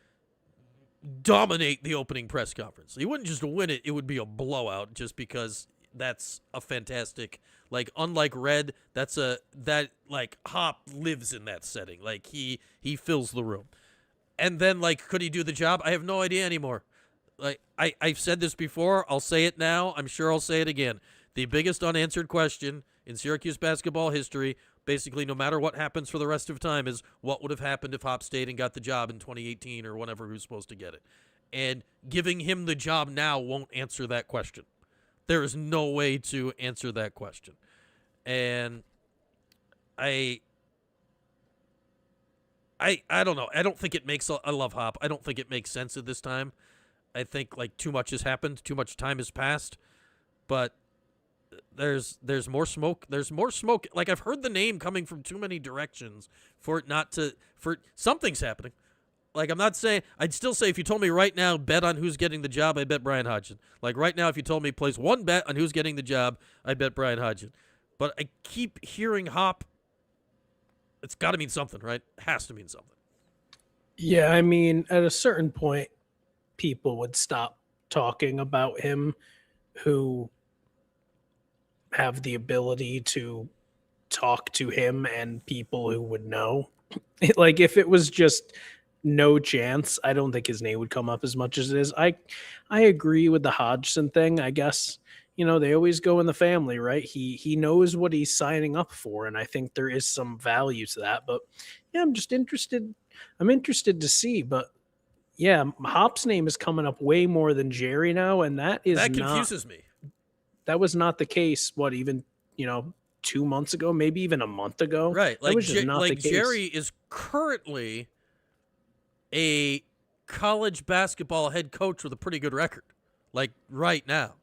dominate the opening press conference. He wouldn't just win it. It would be a blowout just because that's a fantastic, like, unlike Red, Hop lives in that setting. Like, he fills the room. And then, like, could he do the job? I have no idea anymore. like I've said this before. I'll say it now. I'm sure I'll say it again. The biggest unanswered question in Syracuse basketball history, basically no matter what happens for the rest of time, is what would have happened if Hop stayed and got the job in 2018 or whenever he was supposed to get it. And giving him the job now won't answer that question. There is no way to answer that question. And I don't know. I don't think it makes – I love Hop. I don't think it makes sense at this time. I think, like, too much has happened. Too much time has passed. But there's more smoke. There's more smoke. Like, I've heard the name coming from too many directions for it not to – for something's happening. Like, I'm not saying – I'd still say if you told me right now, bet on who's getting the job, I bet Brian Hodgson. Like, right now, if you told me place one bet on who's getting the job, I bet Brian Hodgson. But I keep hearing Hop. It's got to mean something, right? It has to mean something. Yeah, I mean, at a certain point, people would stop talking about him who have the ability to talk to him and people who would know. Like, if it was just no chance, I don't think his name would come up as much as it is. I agree with the Hodgson thing, I guess. You know, they always go in the family, right? He knows what he's signing up for, and I think there is some value to that. But yeah, I'm just interested. I'm interested to see. But yeah, Hop's name is coming up way more than Jerry now, and that confuses me. That was not the case. What, even 2 months ago, maybe even a month ago, right? That was just not the case. Jerry is currently a college basketball head coach with a pretty good record, like right now.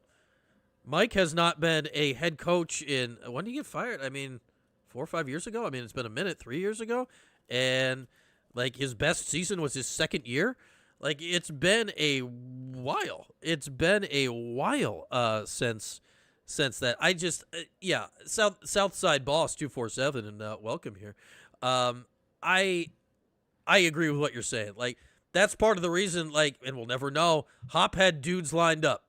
Mike has not been a head coach in – when did he get fired? I mean, 4 or 5 years ago? I mean, it's been a minute, 3 years ago. And, like, his best season was his second year. Like, it's been a while. It's been a while since that. I just yeah, Southside Boss 247 and welcome here. I agree with what you're saying. Like, that's part of the reason, like, and we'll never know, Hop had dudes lined up.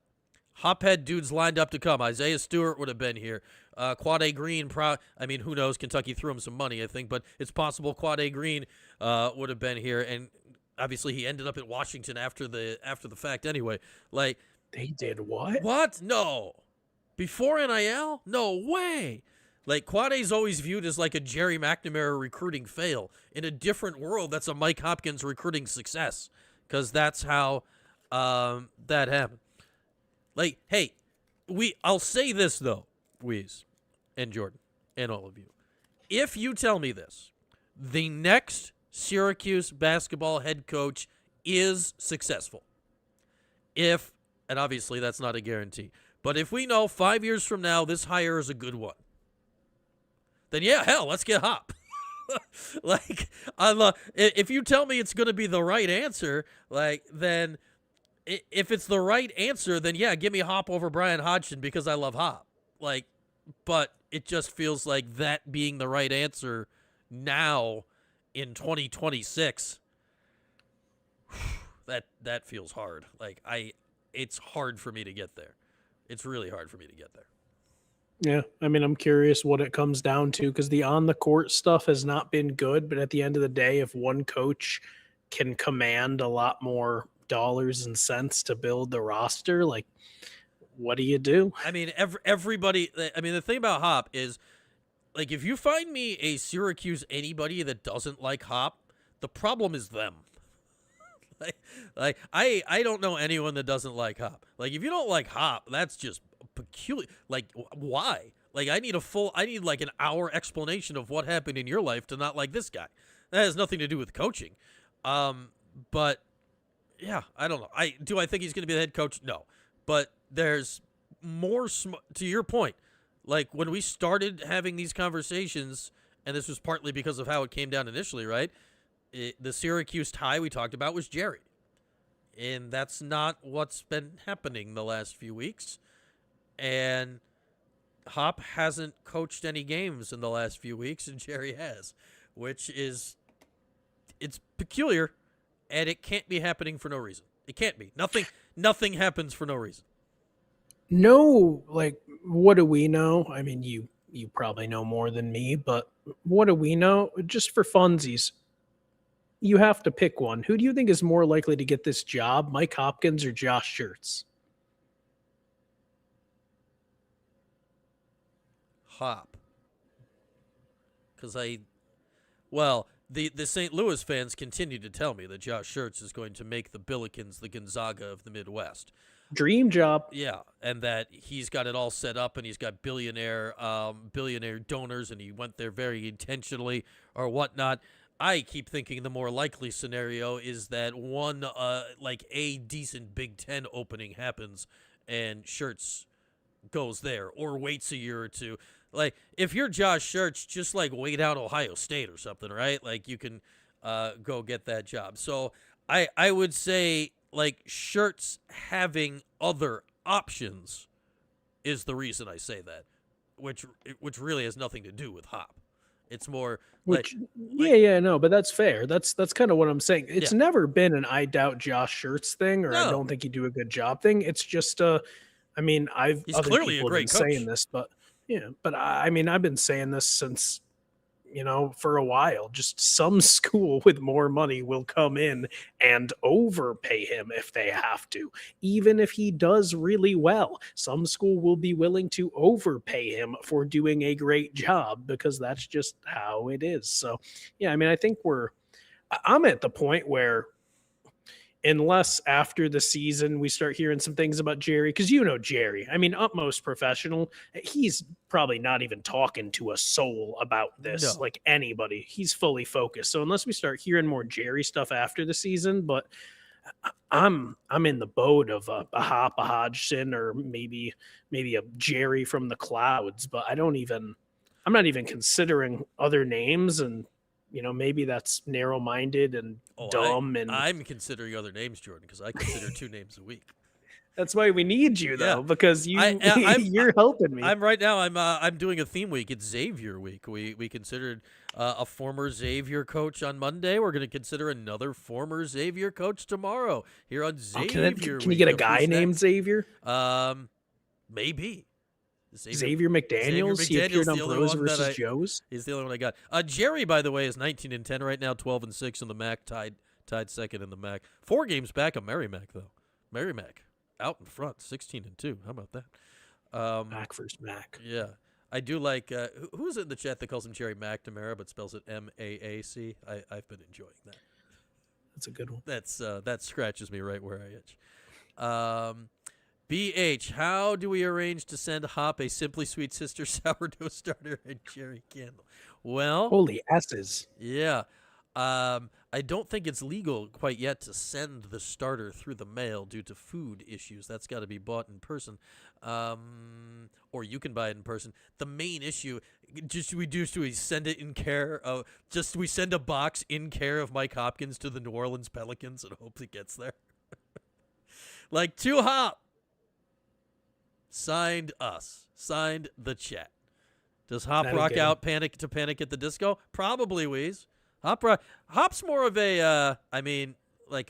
Hop had dudes lined up to come. Isaiah Stewart would have been here. Quade Green, I mean, who knows? Kentucky threw him some money, I think, but it's possible Quade Green would have been here. And obviously, he ended up at Washington after the fact. Anyway, like, they did what? What? No, before NIL? No way. Like, Quade's always viewed as like a Jerry McNamara recruiting fail. In a different world, that's a Mike Hopkins recruiting success, because that's how that happened. Like, hey, I'll say this, though, Weeze and Jordan and all of you. If you tell me this, the next Syracuse basketball head coach is successful. And obviously that's not a guarantee, but if we know 5 years from now this hire is a good one, then yeah, hell, let's get Hop. Like, if you tell me it's going to be the right answer, like, then... If it's the right answer, then yeah, give me Hop over Brian Hodgson because I love Hop. Like, but it just feels like that being the right answer now in 2026. That feels hard. Like, it's hard for me to get there. It's really hard for me to get there. Yeah, I mean, I'm curious what it comes down to, because the on-the-court stuff has not been good, but at the end of the day, if one coach can command a lot more dollars and cents to build the roster, like, what do you do? I mean, everybody. I mean, the thing about Hop is, like, if you find me a Syracuse anybody that doesn't like Hop, the problem is them. like I don't know anyone that doesn't like Hop. Like, if you don't like Hop, that's just peculiar. Like, why? Like, I need like an hour explanation of what happened in your life to not like this guy. That has nothing to do with coaching. But yeah, I don't know. Do I think he's going to be the head coach? No. But there's more, to your point, like, when we started having these conversations, and this was partly because of how it came down initially, right? The Syracuse tie we talked about was Jerry. And that's not what's been happening the last few weeks. And Hop hasn't coached any games in the last few weeks, and Jerry has, which is, it's peculiar. And it can't be happening for no reason. It can't be. Nothing happens for no reason. No, like, what do we know? I mean, you probably know more than me, but what do we know? Just for funsies, you have to pick one. Who do you think is more likely to get this job, Mike Hopkins or Josh Schertz? Hop. Because the St. Louis fans continue to tell me that Josh Schertz is going to make the Billikens the Gonzaga of the Midwest. Dream job. Yeah, and that he's got it all set up, and he's got billionaire donors, and he went there very intentionally or whatnot. I keep thinking the more likely scenario is that one, a decent Big Ten opening happens, and Schertz goes there or waits a year or two. Like, if you're Josh Schertz, just wait out Ohio State or something, right? Like, you can go get that job. So I would say, Schertz having other options is the reason I say that, which really has nothing to do with Hop. It's more but that's fair. That's kind of what I'm saying. It's never been an I doubt Josh Schertz thing, or I don't think he'd do a good job thing. It's just he's clearly a great coach. Saying this, but I've been saying this since, for a while. Just some school with more money will come in and overpay him if they have to. Even if he does really well, some school will be willing to overpay him for doing a great job, because that's just how it is. So, I think I'm at the point where, unless after the season we start hearing some things about Jerry, because Jerry, utmost professional. He's probably not even talking to a soul about this, like anybody. He's fully focused. So unless we start hearing more Jerry stuff after the season, but I'm in the boat of a Hop, a Hodgson, or maybe a Jerry from the clouds. But I'm not even considering other names, and maybe that's narrow-minded and dumb. I'm considering other names, Jordan, because I consider 2 names a week. That's why we need you, though, because you're helping me. I'm doing a theme week. It's Xavier week. We considered a former Xavier coach on Monday. We're going to consider another former Xavier coach tomorrow here on Xavier week. Can you get a guy named Xavier? Maybe. Xavier McDaniels. He appeared on Bros versus Joes. He's the only one I got. Jerry, by the way, is 19-10 right now, 12-6 in the MAC, tied second in the MAC. 4 games back of Merrimack, though. Merrimack out in front, 16-2. How about that? MAC versus MAC. Yeah, I do like. Who's in the chat that calls him Jerry McNamara but spells it MAAC? I've been enjoying that. That's a good one. That scratches me right where I itch. BH, how do we arrange to send Hop a Simply Sweet Sister sourdough starter and Jerry candle? Well, holy S's. Yeah. I don't think it's legal quite yet to send the starter through the mail due to food issues. That's got to be bought in person. Or you can buy it in person. The main issue, we send it in care of, we send a box in care of Mike Hopkins to the New Orleans Pelicans and hope it gets there. To Hop. Signed us. Signed the chat. Does Hop rock out Panic at the Disco? Probably, Weeze. Hop's more of a, a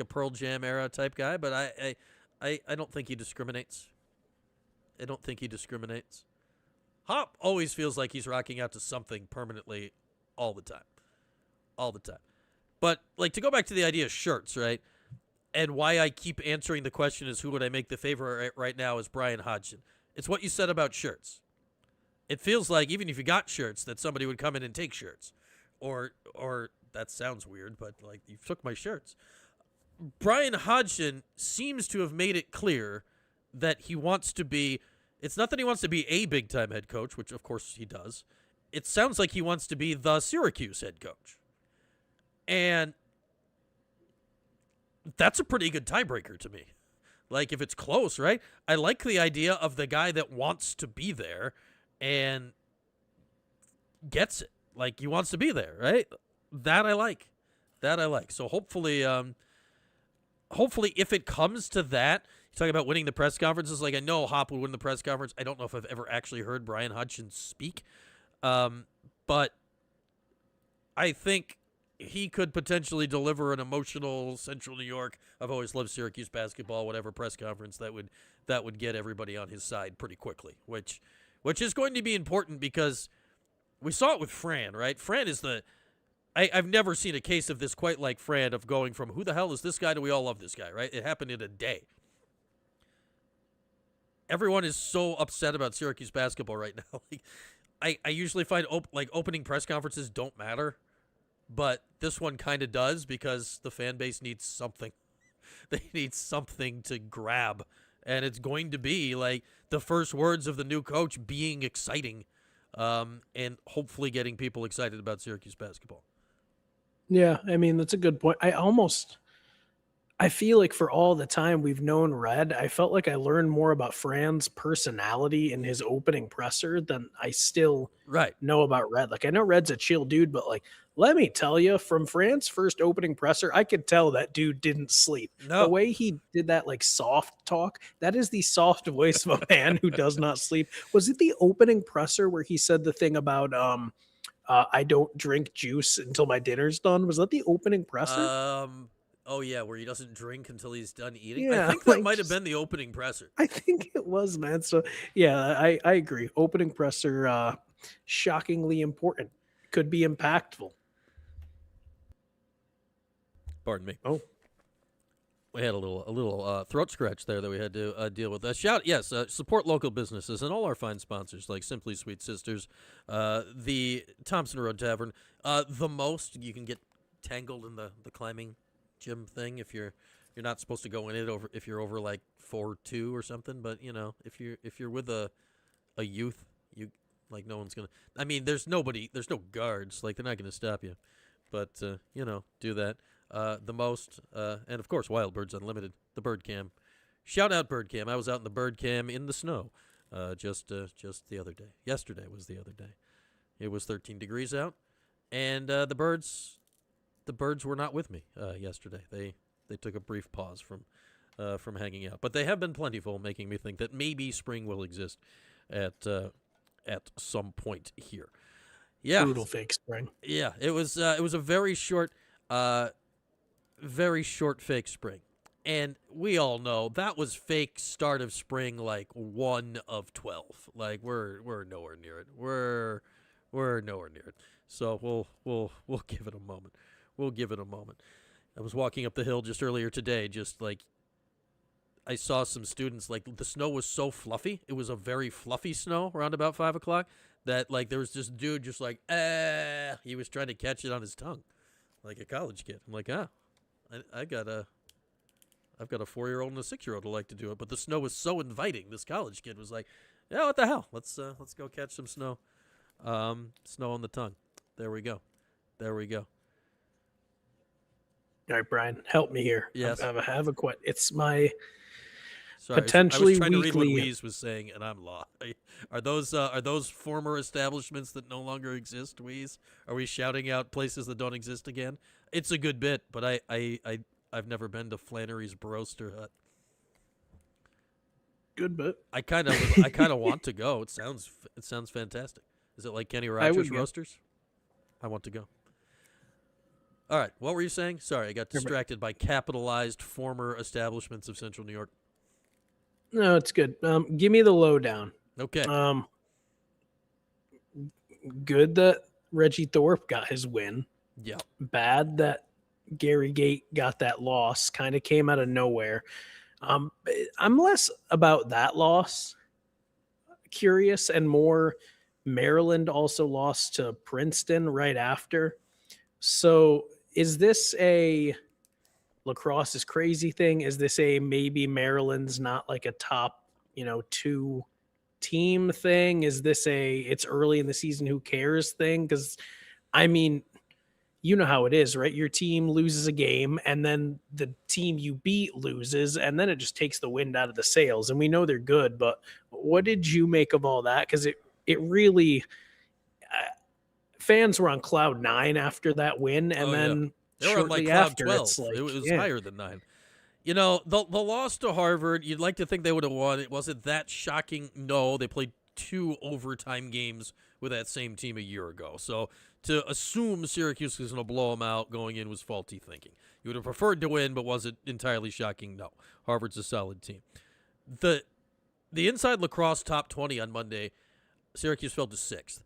Pearl Jam era type guy, but I don't think he discriminates. Hop always feels like he's rocking out to something permanently all the time. But, to go back to the idea of Schertz, right? And why I keep answering the question is who would I make the favorite right now is Brian Hodgson. It's what you said about Schertz. It feels like even if you got Schertz, that somebody would come in and take Schertz. Or that sounds weird, but you took my Schertz. Brian Hodgson seems to have made it clear that he wants to be, it's not that he wants to be a big-time head coach, which of course he does. It sounds like he wants to be the Syracuse head coach. And that's a pretty good tiebreaker to me. If it's close, right? I like the idea of the guy that wants to be there and gets it. He wants to be there, right? That I like. So hopefully if it comes to that, you talk about winning the press conferences. I know Hop would win the press conference. I don't know if I've ever actually heard Brian Hodgson speak. But I think he could potentially deliver an emotional Central New York, I've always loved Syracuse basketball, whatever press conference that would get everybody on his side pretty quickly, which is going to be important because we saw it with Fran, right? Fran is I've never seen a case of this quite like Fran, of going from who the hell is this guy to we all love this guy, right? It happened in a day. Everyone is so upset about Syracuse basketball right now. I usually find opening press conferences don't matter, but this one kind of does, because the fan base needs something. They need something to grab, and it's going to be like the first words of the new coach being exciting, and hopefully getting people excited about Syracuse basketball. Yeah, I mean, that's a good point. I feel like for all the time we've known Red, I felt like I learned more about Fran's personality in his opening presser than I still know about Red. Like, I know Red's a chill dude, but like, let me tell you, from Fran's first opening presser, I could tell that dude didn't sleep. No. The way he did that like soft talk, that is the soft voice of a man who does not sleep. Was it the opening presser where he said the thing about I don't drink juice until my dinner's done? Was that the opening presser? Oh yeah, where he doesn't drink until he's done eating. Yeah, I think that might have been the opening presser. I think it was, man. So yeah, I agree. Opening presser, shockingly important. Could be impactful. Pardon me. Oh, we had a little throat scratch there that we had to deal with. Support local businesses and all our fine sponsors like Simply Sweet Sisters, the Thompson Road Tavern. The most you can get tangled in the climbing gym thing if you're not supposed to go in it if you're over like 4'2" or something. But if you're with a youth, you like no one's gonna. I mean, there's no guards, like they're not gonna stop you. But do that. The most, and of course, Wild Birds Unlimited, the Bird Cam. Shout out Bird Cam. I was out in the Bird Cam in the snow just the other day. Yesterday was the other day. It was 13 degrees out, and the birds were not with me yesterday. They took a brief pause from hanging out. But they have been plentiful, making me think that maybe spring will exist at some point here. Yeah. brutal fake spring. Yeah, it was a very short fake spring. And we all know that was fake start of spring, like 1 of 12. Like we're nowhere near it. We're nowhere near it. So we'll give it a moment. We'll give it a moment. I was walking up the hill just earlier today, just like I saw some students, like the snow was so fluffy. It was a very fluffy snow around about 5 o'clock that like there was this dude just like, he was trying to catch it on his tongue like a college kid. I'm like, I've got a 4-year-old and a 6-year-old who like to do it, but the snow was so inviting. This college kid was like, yeah, what the hell? Let's go catch some snow. Snow on the tongue. There we go. All right, Brian, help me here. Yes. I have a question. It's my I potentially was trying to read what weekly. Wheeze was saying, and I'm lost. Are those former establishments that no longer exist, Wheeze? Are we shouting out places that don't exist again? It's a good bit, but I've never been to Flannery's Broaster Hut. Good bit. I kind of want to go. It sounds fantastic. Is it like Kenny Rogers Roasters? I want to go. All right, what were you saying? Sorry, I got distracted by capitalized former establishments of Central New York. No, it's good. Give me the lowdown. Okay. Good that Reggie Thorpe got his win. Yeah. Bad that Gary Gate got that loss. Kind of came out of nowhere. I'm less about that loss. Curious and more Maryland also lost to Princeton right after. So is this a lacrosse is crazy thing? Is this a maybe Maryland's not like a top, 2 team thing? Is this it's early in the season, who cares thing? Because, I mean, you know how it is, right? Your team loses a game and then the team you beat loses, and then it just takes the wind out of the sails. And we know they're good, but what did you make of all that? Because it really fans were on cloud 9 after that win, and then they were on like shortly cloud after 12. it's like It was higher than 9. The loss to Harvard, you'd like to think they would have won. It wasn't that shocking. No, they played 2 overtime games with that same team a year ago. So to assume Syracuse was going to blow them out going in was faulty thinking. You would have preferred to win, but was it entirely shocking? No. Harvard's a solid team. The Inside Lacrosse top 20 on Monday, Syracuse fell to 6th.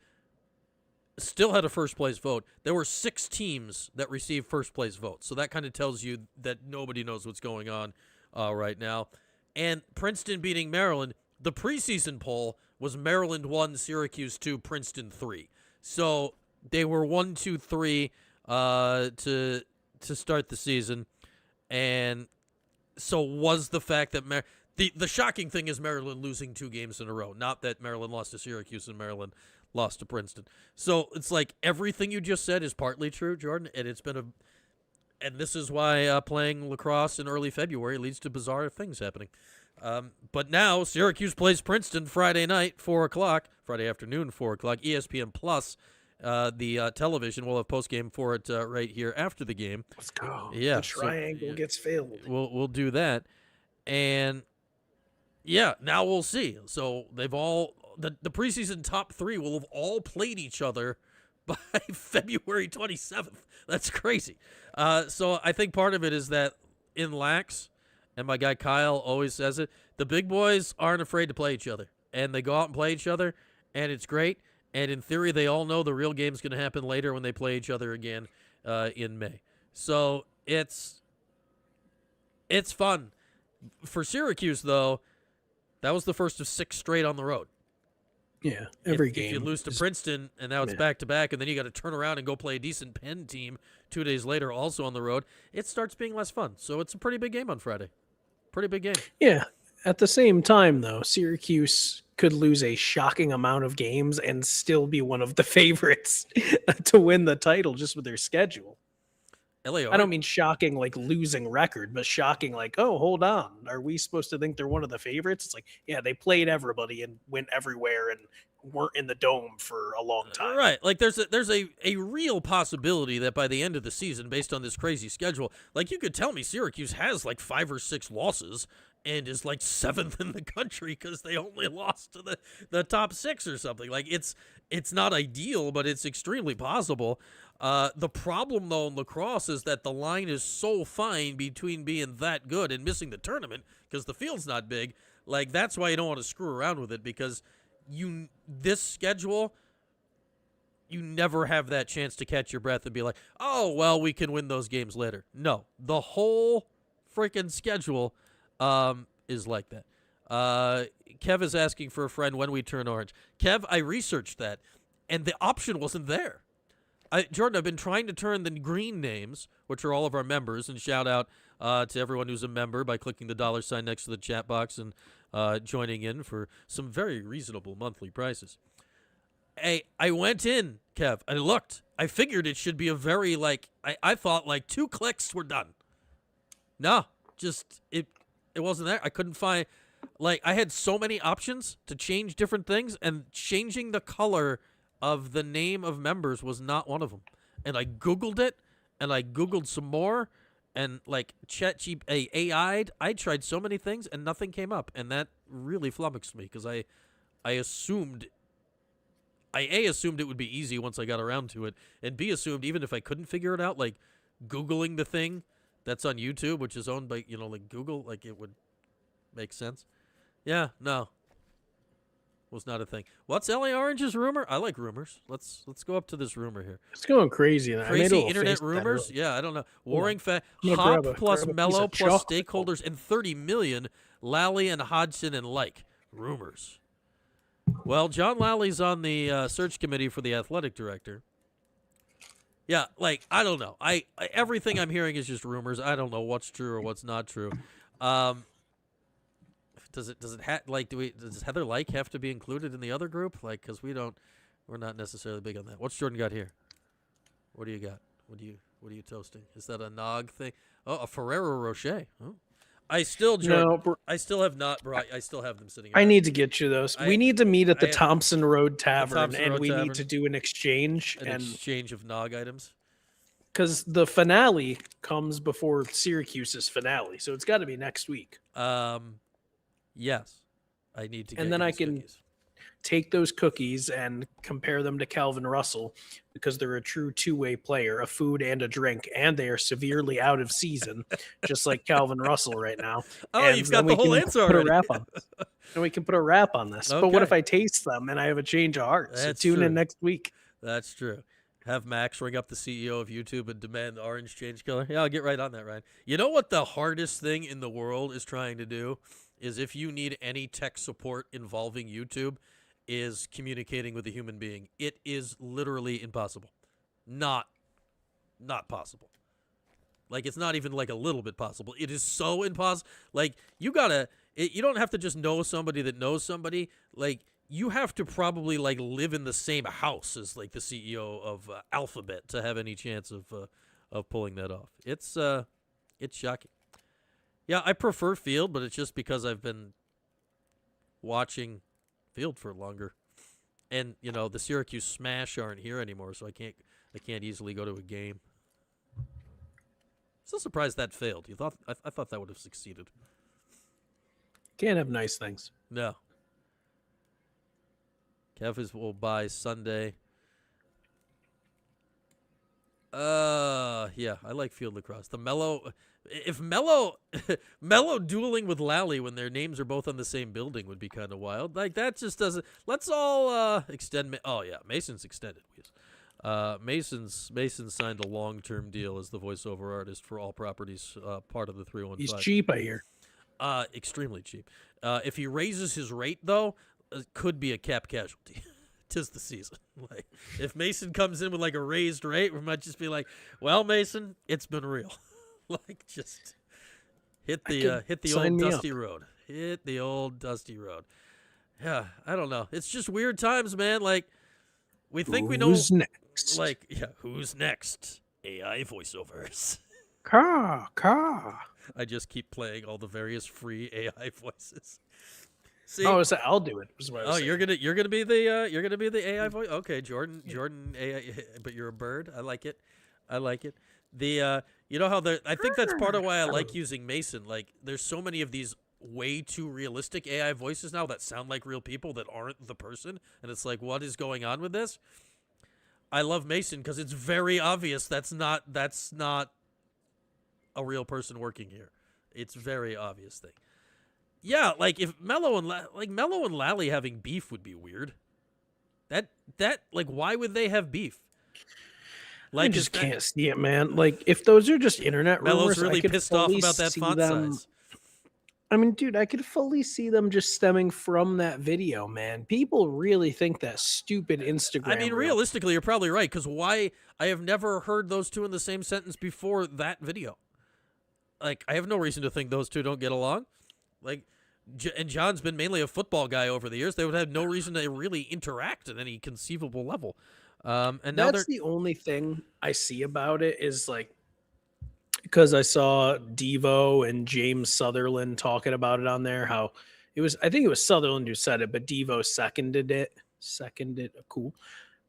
still had a first place vote. There were 6 teams that received first place votes. So that kind of tells you that nobody knows what's going on right now. And Princeton beating Maryland, the preseason poll was Maryland 1, Syracuse 2, Princeton 3. So they were 1, 2, 3 to start the season. And so was the fact that the shocking thing is Maryland losing 2 games in a row, not that Maryland lost to Syracuse and Maryland lost to Princeton. So it's like everything you just said is partly true, Jordan, and it's been and this is why playing lacrosse in early February leads to bizarre things happening. But now Syracuse plays Princeton Friday night, 4 o'clock, Friday afternoon, 4 o'clock, ESPN Plus. The television, we'll have postgame for it right here after the game. Let's go. Yeah, the triangle gets filled. We'll do that, and yeah, now we'll see. So they've all the preseason top 3 will have all played each other by February 27th. That's crazy. So I think part of it is that in lax, and my guy Kyle always says it, the big boys aren't afraid to play each other, and they go out and play each other, and it's great. And in theory, they all know the real game's going to happen later when they play each other again in May. So it's fun. For Syracuse, though, that was the first of 6 straight on the road. Yeah, every if game. If you lose to Princeton, and now it's back-to-back, and then you got to turn around and go play a decent Penn team 2 days later also on the road, it starts being less fun. So it's a pretty big game on Friday. Pretty big game. Yeah. At the same time, though, Syracuse could lose a shocking amount of games and still be one of the favorites to win the title just with their schedule. LA, I don't mean shocking like losing record, but shocking like, oh, hold on. Are we supposed to think they're one of the favorites? It's like, yeah, they played everybody and went everywhere and weren't in the dome for a long time. Right. Like there's a real possibility that by the end of the season, based on this crazy schedule, like you could tell me Syracuse has like 5 or 6 losses and is like 7th in the country because they only lost to the top 6 or something. Like it's not ideal, but it's extremely possible. The problem, though, in lacrosse is that the line is so fine between being that good and missing the tournament because the field's not big. Like, that's why you don't want to screw around with it because this schedule, you never have that chance to catch your breath and be like, oh, well, we can win those games later. No, the whole freaking schedule is like that. Kev is asking for a friend when we turn orange. Kev, I researched that, and the option wasn't there. Jordan, I've been trying to turn the green names, which are all of our members, and shout out to everyone who's a member by clicking the $sign next to the chat box and joining in for some very reasonable monthly prices. I went in, Kev, I looked. I figured it should be a very, I thought 2 clicks were done. No, just, it wasn't there. I couldn't find, I had so many options to change different things, and changing the color of the name of members was not one of them. And I Googled it, and I Googled some more, and AI'd. I tried so many things, and nothing came up. And that really flummoxed me, because I assumed it would be easy once I got around to it, and B, assumed even if I couldn't figure it out, Googling the thing that's on YouTube, which is owned by, Google, it would make sense. Yeah, no. Was not a thing. What's LA Orange's rumor? I like rumors. Let's go up to this rumor here. It's going crazy. Crazy internet rumors? Yeah, I don't know. Warring Hop plus Mello plus stakeholders and 30 million. Lally and Hodgson and rumors. Well, John Lally's on the search committee for the athletic director. Yeah, I don't know. Everything I'm hearing is just rumors. I don't know what's true or what's not true. Does Heather have to be included in the other group? Because we're not necessarily big on that. What's Jordan got here? What do you got? What are you toasting? Is that a Nog thing? Oh, a Ferrero Rocher. Oh. I still have not brought. I still have them sitting. I need to get you those. We need to meet at the Thompson Road Tavern, and we need to do an exchange. An exchange of Nog items. Because the finale comes before Syracuse's finale, so it's got to be next week. Yes, I need to get and then I can cookies. Take those cookies and compare them to Calvin Russell because they're a true two-way player, a food and a drink, and they are severely out of season, just like Calvin Russell right now. Oh, and you've got the whole answer already. And we can put a wrap on this. Okay. But what if I taste them and I have a change of heart? So tune in next week. That's true. Have Max ring up the CEO of YouTube and demand the orange change color. Yeah, I'll get right on that, Ryan. You know what the hardest thing in the world is trying to do is if you need any tech support involving YouTube is communicating with a human being. It is literally impossible. Not possible. Like, it's not even like a little bit possible. It is so impossible. Like, you don't have to just know somebody that knows somebody. Like, you have to probably like live in the same house as like the CEO of Alphabet to have any chance of pulling that off. It's shocking. Yeah, I prefer Field, but it's just because I've been watching Field for longer, and the Syracuse Smash aren't here anymore, so I can't easily go to a game. Still surprised that failed. I thought that would have succeeded. Can't have nice things. No. Kev will buy Sunday. Yeah, I like field lacrosse. The Mello, if Mello dueling with Lally when their names are both on the same building would be kind of wild. Like, that just doesn't. Let's all extend. Oh yeah, Mason's extended. Mason signed a long-term deal as the voiceover artist for all properties, part of the 315. He's cheap, I hear. Extremely cheap. If he raises his rate, though, could be a cap casualty. 'Tis the season. Like, if Mason comes in with like a raised rate, we might just be like, "Well, Mason, it's been real." Like, just hit the old dusty road. Hit the old dusty road. Yeah, I don't know. It's just weird times, man. Like, we think we know who's next. Like, yeah, who's next? AI voiceovers. Car. I just keep playing all the various free AI voices. See? Oh, so I'll do it. Was what I was saying. You're gonna be the AI voice. Okay, Jordan AI, but you're a bird. I like it. The you know how I think that's part of why I like using Mason. Like, there's so many of these way too realistic AI voices now that sound like real people that aren't the person, and it's like, what is going on with this? I love Mason because it's very obvious that's not a real person working here. It's very obvious thing. Yeah, like if Mello and Lally having beef would be weird. That like, why would they have beef? Like, I just can't see it, man. Like, if those are just internet rumors, Mello's really pissed off about that font size. I mean, dude, I could fully see them just stemming from that video, man. People really think that stupid Instagram. I mean, realistically, you're probably right, because why? I have never heard those two in the same sentence before that video. Like, I have no reason to think those two don't get along. Like, and John's been mainly a football guy over the years. They would have no reason to really interact at any conceivable level. And now that's the only thing I see about it is, like, because I saw Devo and James Sutherland talking about it on there, how I think it was Sutherland who said it, but Devo seconded it. Cool.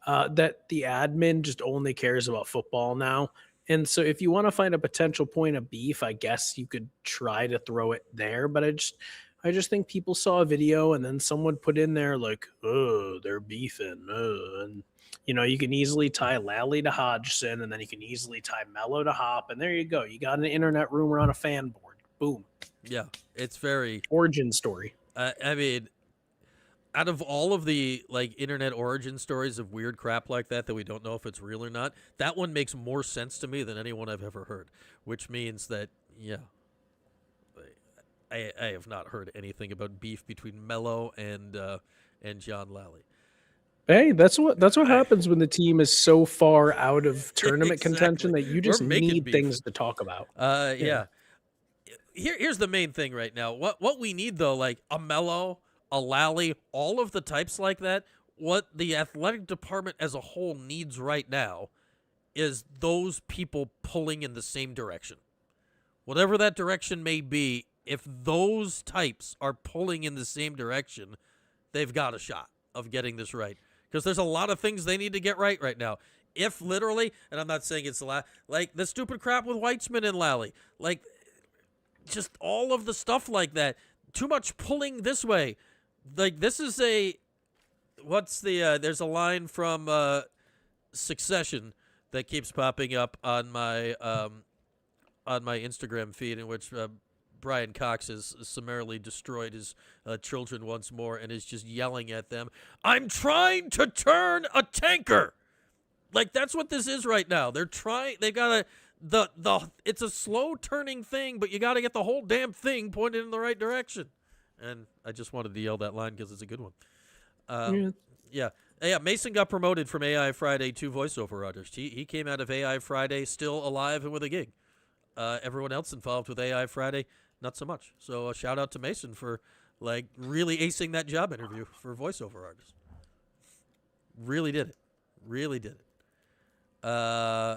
That the admin just only cares about football now. And so if you want to find a potential point of beef, I guess you could try to throw it there. But I just think people saw a video and then someone put in there like, oh, they're beefing. And, you can easily tie Lally to Hodgson, and then you can easily tie Mello to Hop. And there you go. You got an internet rumor on a fan board. Boom. Yeah, it's very... origin story. I mean, out of all of the like internet origin stories of weird crap like that we don't know if it's real or not, that one makes more sense to me than anyone I've ever heard, which means that, yeah, I have not heard anything about beef between Mello and John Lally. Hey, that's what happens when the team is so far out of tournament contention that you just need things to talk about. Yeah. Here's the main thing right now. What we need, though, like a Mello, a Lally, all of the types like that, what the athletic department as a whole needs right now is those people pulling in the same direction. Whatever that direction may be, if those types are pulling in the same direction, they've got a shot of getting this right. Because there's a lot of things they need to get right now. If literally, and I'm not saying it's like the stupid crap with Weitzman and Lally, like just all of the stuff like that, too much pulling this way. Like, this is there's a line from Succession that keeps popping up on my Instagram feed, in which Brian Cox has summarily destroyed his children once more and is just yelling at them, "I'm trying to turn a tanker!" Like, that's what this is right now. They're trying. They gotta it's a slow turning thing, but you gotta get the whole damn thing pointed in the right direction. And I just wanted to yell that line because it's a good one. Yeah. Mason got promoted from AI Friday to voiceover artist. He came out of AI Friday still alive and with a gig. Everyone else involved with AI Friday, not so much. So a shout out to Mason for like really acing that job interview for voiceover artist. Really did it. Really did it.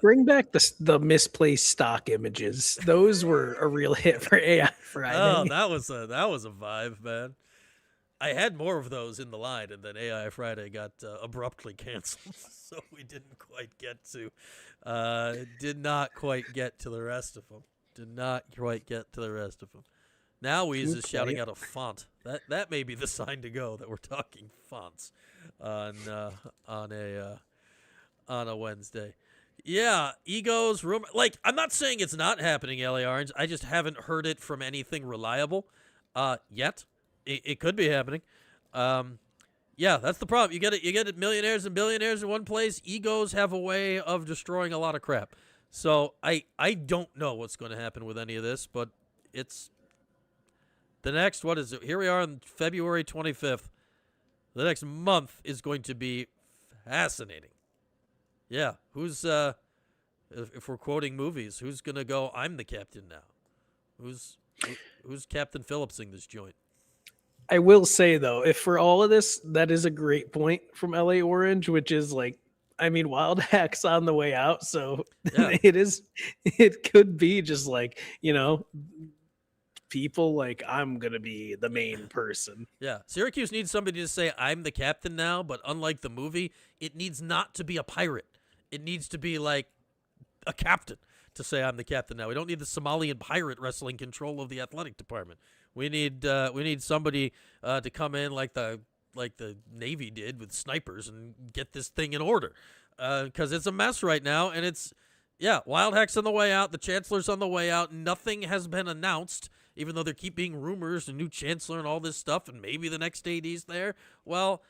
Bring back the misplaced stock images. Those were a real hit for AI Friday. Oh, that was a vibe, man. I had more of those in the line, and then AI Friday got abruptly canceled, so we didn't quite get to. Did not quite get to the rest of them. Now Weeze is shouting out a font. That may be the sign to go that we're talking fonts on a Wednesday. Yeah, egos, rumor. Like, I'm not saying it's not happening, LA Orange. I just haven't heard it from anything reliable yet. It could be happening. Yeah, that's the problem. You get it millionaires and billionaires in one place. Egos have a way of destroying a lot of crap. So I don't know what's going to happen with any of this, but it's the next, what is it? Here we are on February 25th. The next month is going to be fascinating. Yeah, who's if we're quoting movies, who's going to go, I'm the captain now? Who's Captain Phillipsing this joint? I will say, though, if for all of this, that is a great point from LA Orange, which is like, I mean, Wild Hack's on the way out, so yeah. It could be just like, people like, I'm going to be the main person. Yeah, Syracuse needs somebody to say, I'm the captain now, but unlike the movie, it needs not to be a pirate. It needs to be like a captain to say, I'm the captain now. We don't need the Somalian pirate wrestling control of the athletic department. We need somebody to come in like the Navy did with snipers and get this thing in order, because it's a mess right now. And Wild Hack's on the way out, the Chancellor's on the way out. Nothing has been announced, even though there keep being rumors, a new Chancellor and all this stuff, and maybe the next AD's there. Well,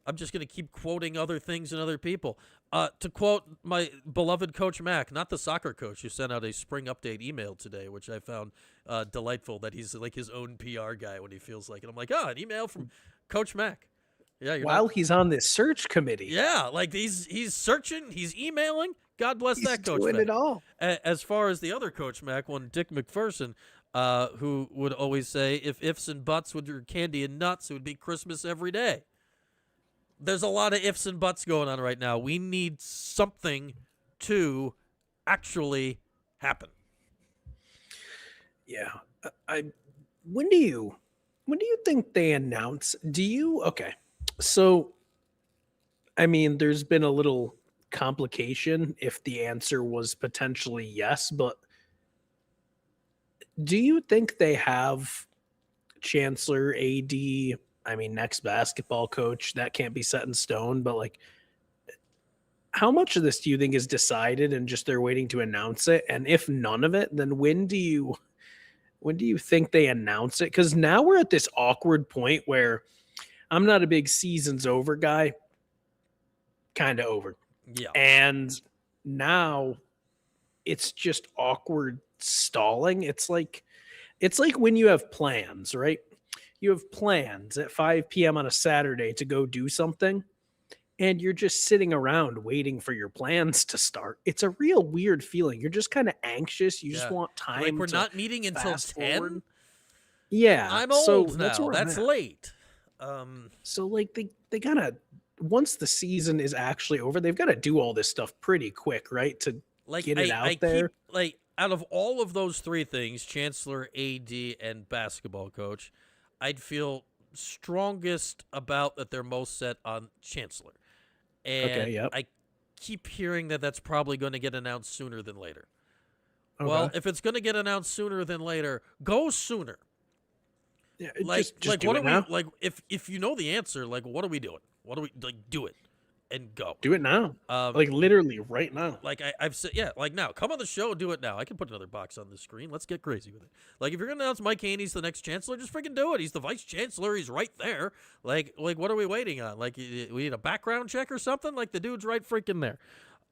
I'm just going to keep quoting other things and other people. To quote my beloved Coach Mack, not the soccer coach who sent out a spring update email today, which I found delightful, that he's like his own PR guy when he feels like it. I'm like, an email from Coach Mack. Yeah, while he's on this search committee. Yeah, like he's searching, he's emailing. God bless that Coach Mack. He's doing it all. As far as the other Coach Mack, one Dick McPherson, who would always say, if ifs and buts were candy and nuts, it would be Christmas every day. There's a lot of ifs and buts going on right now. We need something to actually happen. Yeah. When do you think they announce? Okay. So, I mean, there's been a little complication if the answer was potentially yes, but do you think they have Chancellor, AD, next basketball coach, that can't be set in stone, but like, how much of this do you think is decided and just they're waiting to announce it? And if none of it, then when do you think they announce it? Because now we're at this awkward point where I'm not a big season's over guy, kind of over. Yeah. And now it's just awkward stalling. It's like when you have plans, right? You have plans at 5 p.m. on a Saturday to go do something, and you're just sitting around waiting for your plans to start. It's a real weird feeling. You're just kind of anxious. You just want time. Like, we're not meeting until 10? Yeah. I'm old now. That's late. So, like, they gotta, once the season is actually over, they've got to do all this stuff pretty quick, right? To get it out there. Out of all of those three things, Chancellor, AD, and basketball coach, I'd feel strongest about that they're most set on Chancellor. And I keep hearing that that's probably going to get announced sooner than later. Okay. Well, if it's going to get announced sooner than later, go sooner. Yeah, just what are we, like, if you know the answer, like, what are we doing? What do we, like, do it? and go. Do it now. Like literally right now. Like I've said, yeah, like now, come on the show, do it now. I can put another box on the screen. Let's get crazy with it. Like if you're gonna announce Mike Haney's the next chancellor, just freaking do it. He's the vice chancellor. He's right there. Like what are we waiting on? Like we need a background check or something? Like the dude's right freaking there.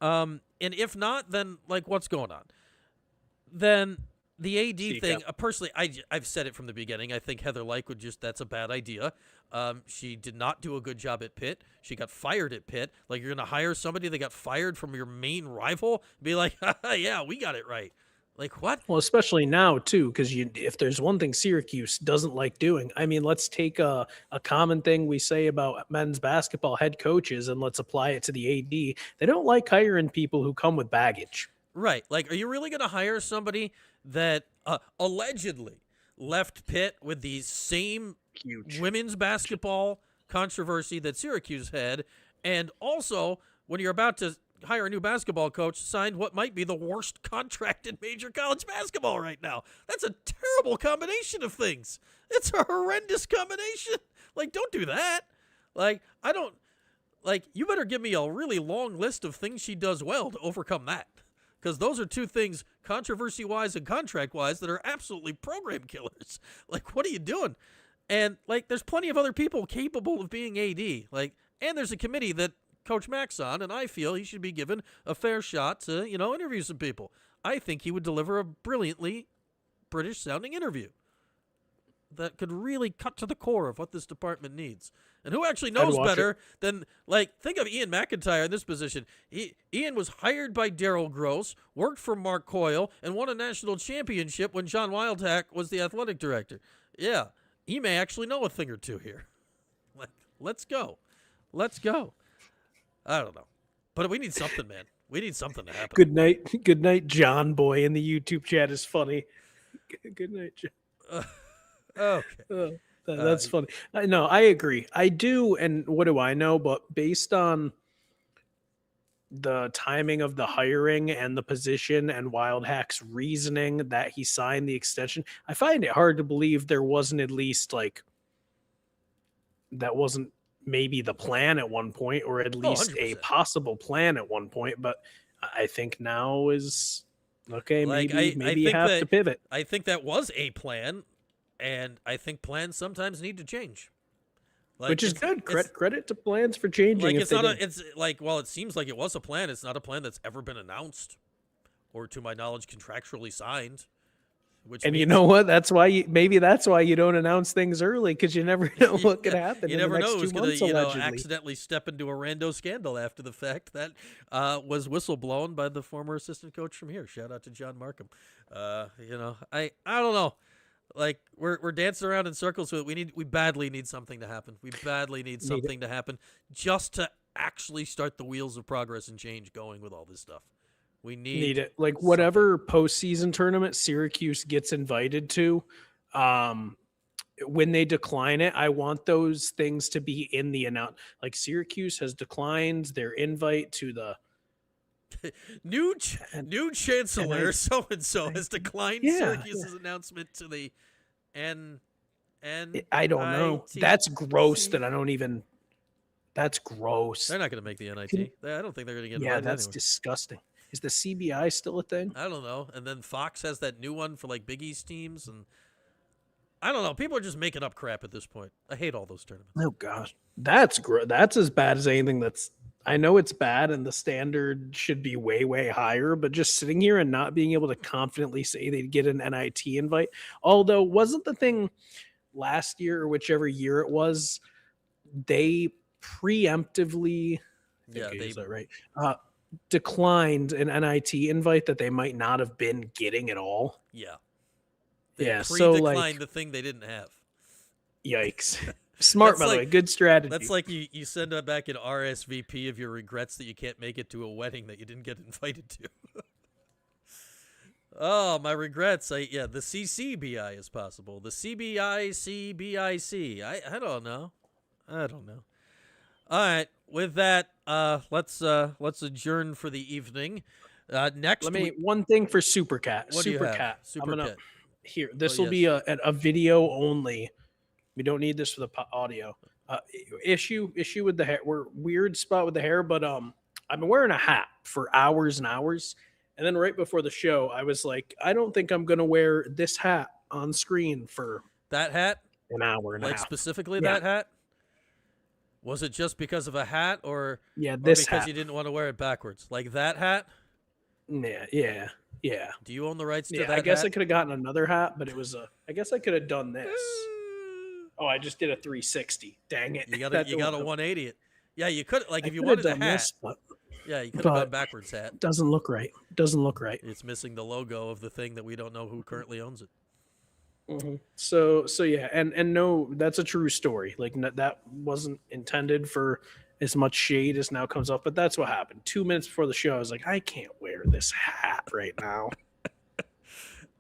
And if not, then like what's going on? Then the AD thing, personally, I've said it from the beginning. I think Heather Lyke that's a bad idea. She did not do a good job at Pitt. She got fired at Pitt. Like, you're going to hire somebody that got fired from your main rival? Be like, yeah, we got it right. Like, what? Well, especially now, too, because if there's one thing Syracuse doesn't like doing, I mean, let's take a common thing we say about men's basketball head coaches and let's apply it to the AD. They don't like hiring people who come with baggage. Right. Like, are you really going to hire somebody that allegedly left Pitt with the same women's basketball controversy that Syracuse had, and also, when you're about to hire a new basketball coach, signed what might be the worst contract in major college basketball right now? That's a terrible combination of things. It's a horrendous combination. Like, don't do that. Like, you better give me a really long list of things she does well to overcome that. Because those are two things, controversy-wise and contract-wise, that are absolutely program killers. Like, what are you doing? And, like, there's plenty of other people capable of being AD. Like, and there's a committee that Coach Mack's on, and I feel he should be given a fair shot to, interview some people. I think he would deliver a brilliantly British-sounding interview that could really cut to the core of what this department needs. And who actually knows better than, think of Ian McIntyre in this position. Ian was hired by Darryl Gross, worked for Mark Coyle, and won a national championship when John Wildhack was the athletic director. Yeah, he may actually know a thing or two here. Let's go. I don't know. But we need something, man. We need something to happen. Good night, John Boy in the YouTube chat is funny. Good night, John. Okay. That's funny. No, I agree. I do, and what do I know? But based on the timing of the hiring and the position and Wildhack's reasoning that he signed the extension, I find it hard to believe there wasn't at least that wasn't maybe the plan at one point, or at least a possible plan at one point. But I think now is okay. Maybe you have to pivot. I think that was a plan. And I think plans sometimes need to change, which is good. Credit to plans for changing. It seems like it was a plan. It's not a plan that's ever been announced, or to my knowledge, contractually signed. You know what? That's why you don't announce things early, because you never know what could happen. You never know who's going to accidentally step into a rando scandal after the fact. That was whistleblown by the former assistant coach from here. Shout out to John Markham. I don't know. Like we're dancing around in circles with it. We badly need something to happen. We badly need something to happen just to actually start the wheels of progress and change going with all this stuff. We need it. Like whatever postseason tournament Syracuse gets invited to, when they decline it, I want those things to be in the announce. Like Syracuse has declined their invite to the new chancellor so and so has declined Syracuse's announcement to the I don't know. That's gross. That's gross. They're not going to make the NIT. I don't think they're going to get invited. Yeah, that's disgusting. Is the CBI still a thing? I don't know. And then Fox has that new one for Big East teams, and I don't know. People are just making up crap at this point. I hate all those tournaments. Oh gosh, that's as bad as anything that's. I know it's bad and the standard should be way, way higher, but just sitting here and not being able to confidently say they'd get an NIT invite. Although wasn't the thing last year or whichever year it was, they preemptively declined an NIT invite that they might not have been getting at all. Yeah. So declined the thing they didn't have. Yikes. Smart, by the way. Good strategy. That's like you send back an RSVP of your regrets that you can't make it to a wedding that you didn't get invited to. Oh, my regrets. The CCBI is possible. The CBICBIC. I don't know. All right. With that, let's adjourn for the evening. Next, one thing for Super Cat. What do you have? Super Cat. Here, this will be a video only. We don't need this for the audio. Issue with the hair. Weird spot with the hair, but I've been wearing a hat for hours and hours, and then right before the show, I was like, I don't think I'm gonna wear this hat on screen for that hat. An hour and a like half. Specifically that hat. Was it just because of a hat, or this or because hat. you didn't want to wear it backwards, like that hat? Yeah. Do you own the rights to that? I guess hat? I could have gotten another hat, but it was I guess I could have done this. Oh, I just did a 360. Dang it! You got a 180 it. Yeah, you could if you could wanted have a done hat. this, but Yeah, you could have gone backwards hat. doesn't look right. Doesn't look right. It's missing the logo of the thing that we don't know who currently owns it. Mm-hmm. So yeah, and no, that's a true story. Like that wasn't intended for as much shade as now comes up, but that's what happened. 2 minutes before the show, I was like, I can't wear this hat right now.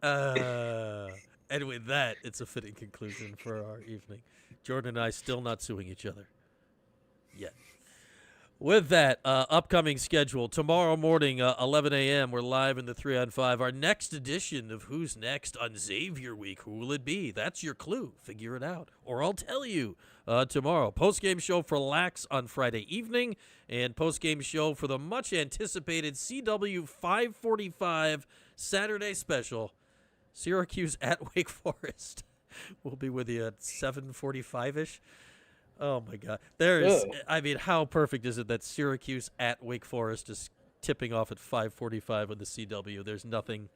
And with that, it's a fitting conclusion for our evening. Jordan and I still not suing each other yet. With that, upcoming schedule. Tomorrow morning, 11 a.m., we're live in the 3-on-5. Our next edition of Who's Next on Xavier Week. Who will it be? That's your clue. Figure it out. Or I'll tell you tomorrow. Post-game show for Lax on Friday evening. And post-game show for the much-anticipated CW 545 Saturday special. Syracuse at Wake Forest. We'll be with you at 7:45-ish. Oh, my God. How perfect is it that Syracuse at Wake Forest is tipping off at 5:45 on the CW? There's nothing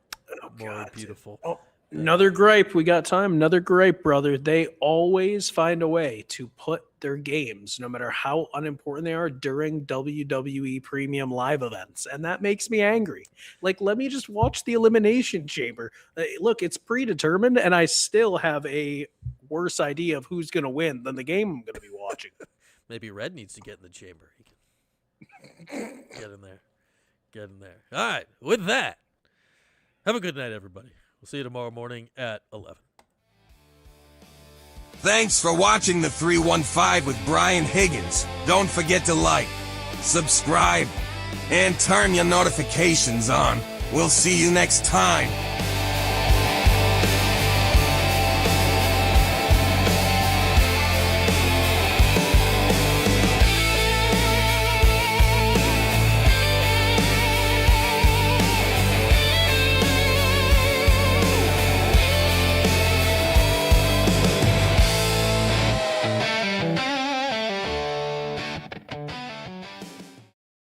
more beautiful. Oh, another gripe. We got time. Another gripe, brother. They always find a way to put their games, no matter how unimportant they are, during WWE premium live events. And that makes me angry. Like, let me just watch the Elimination Chamber. Look, it's predetermined, and I still have a worse idea of who's going to win than the game I'm going to be watching. Maybe Red needs to get in the chamber. He can get in there. Get in there. All right. With that, have a good night, everybody. We'll see you tomorrow morning at 11. Thanks for watching the 315 with Brian Higgins. Don't forget to like, subscribe, and turn your notifications on. We'll see you next time.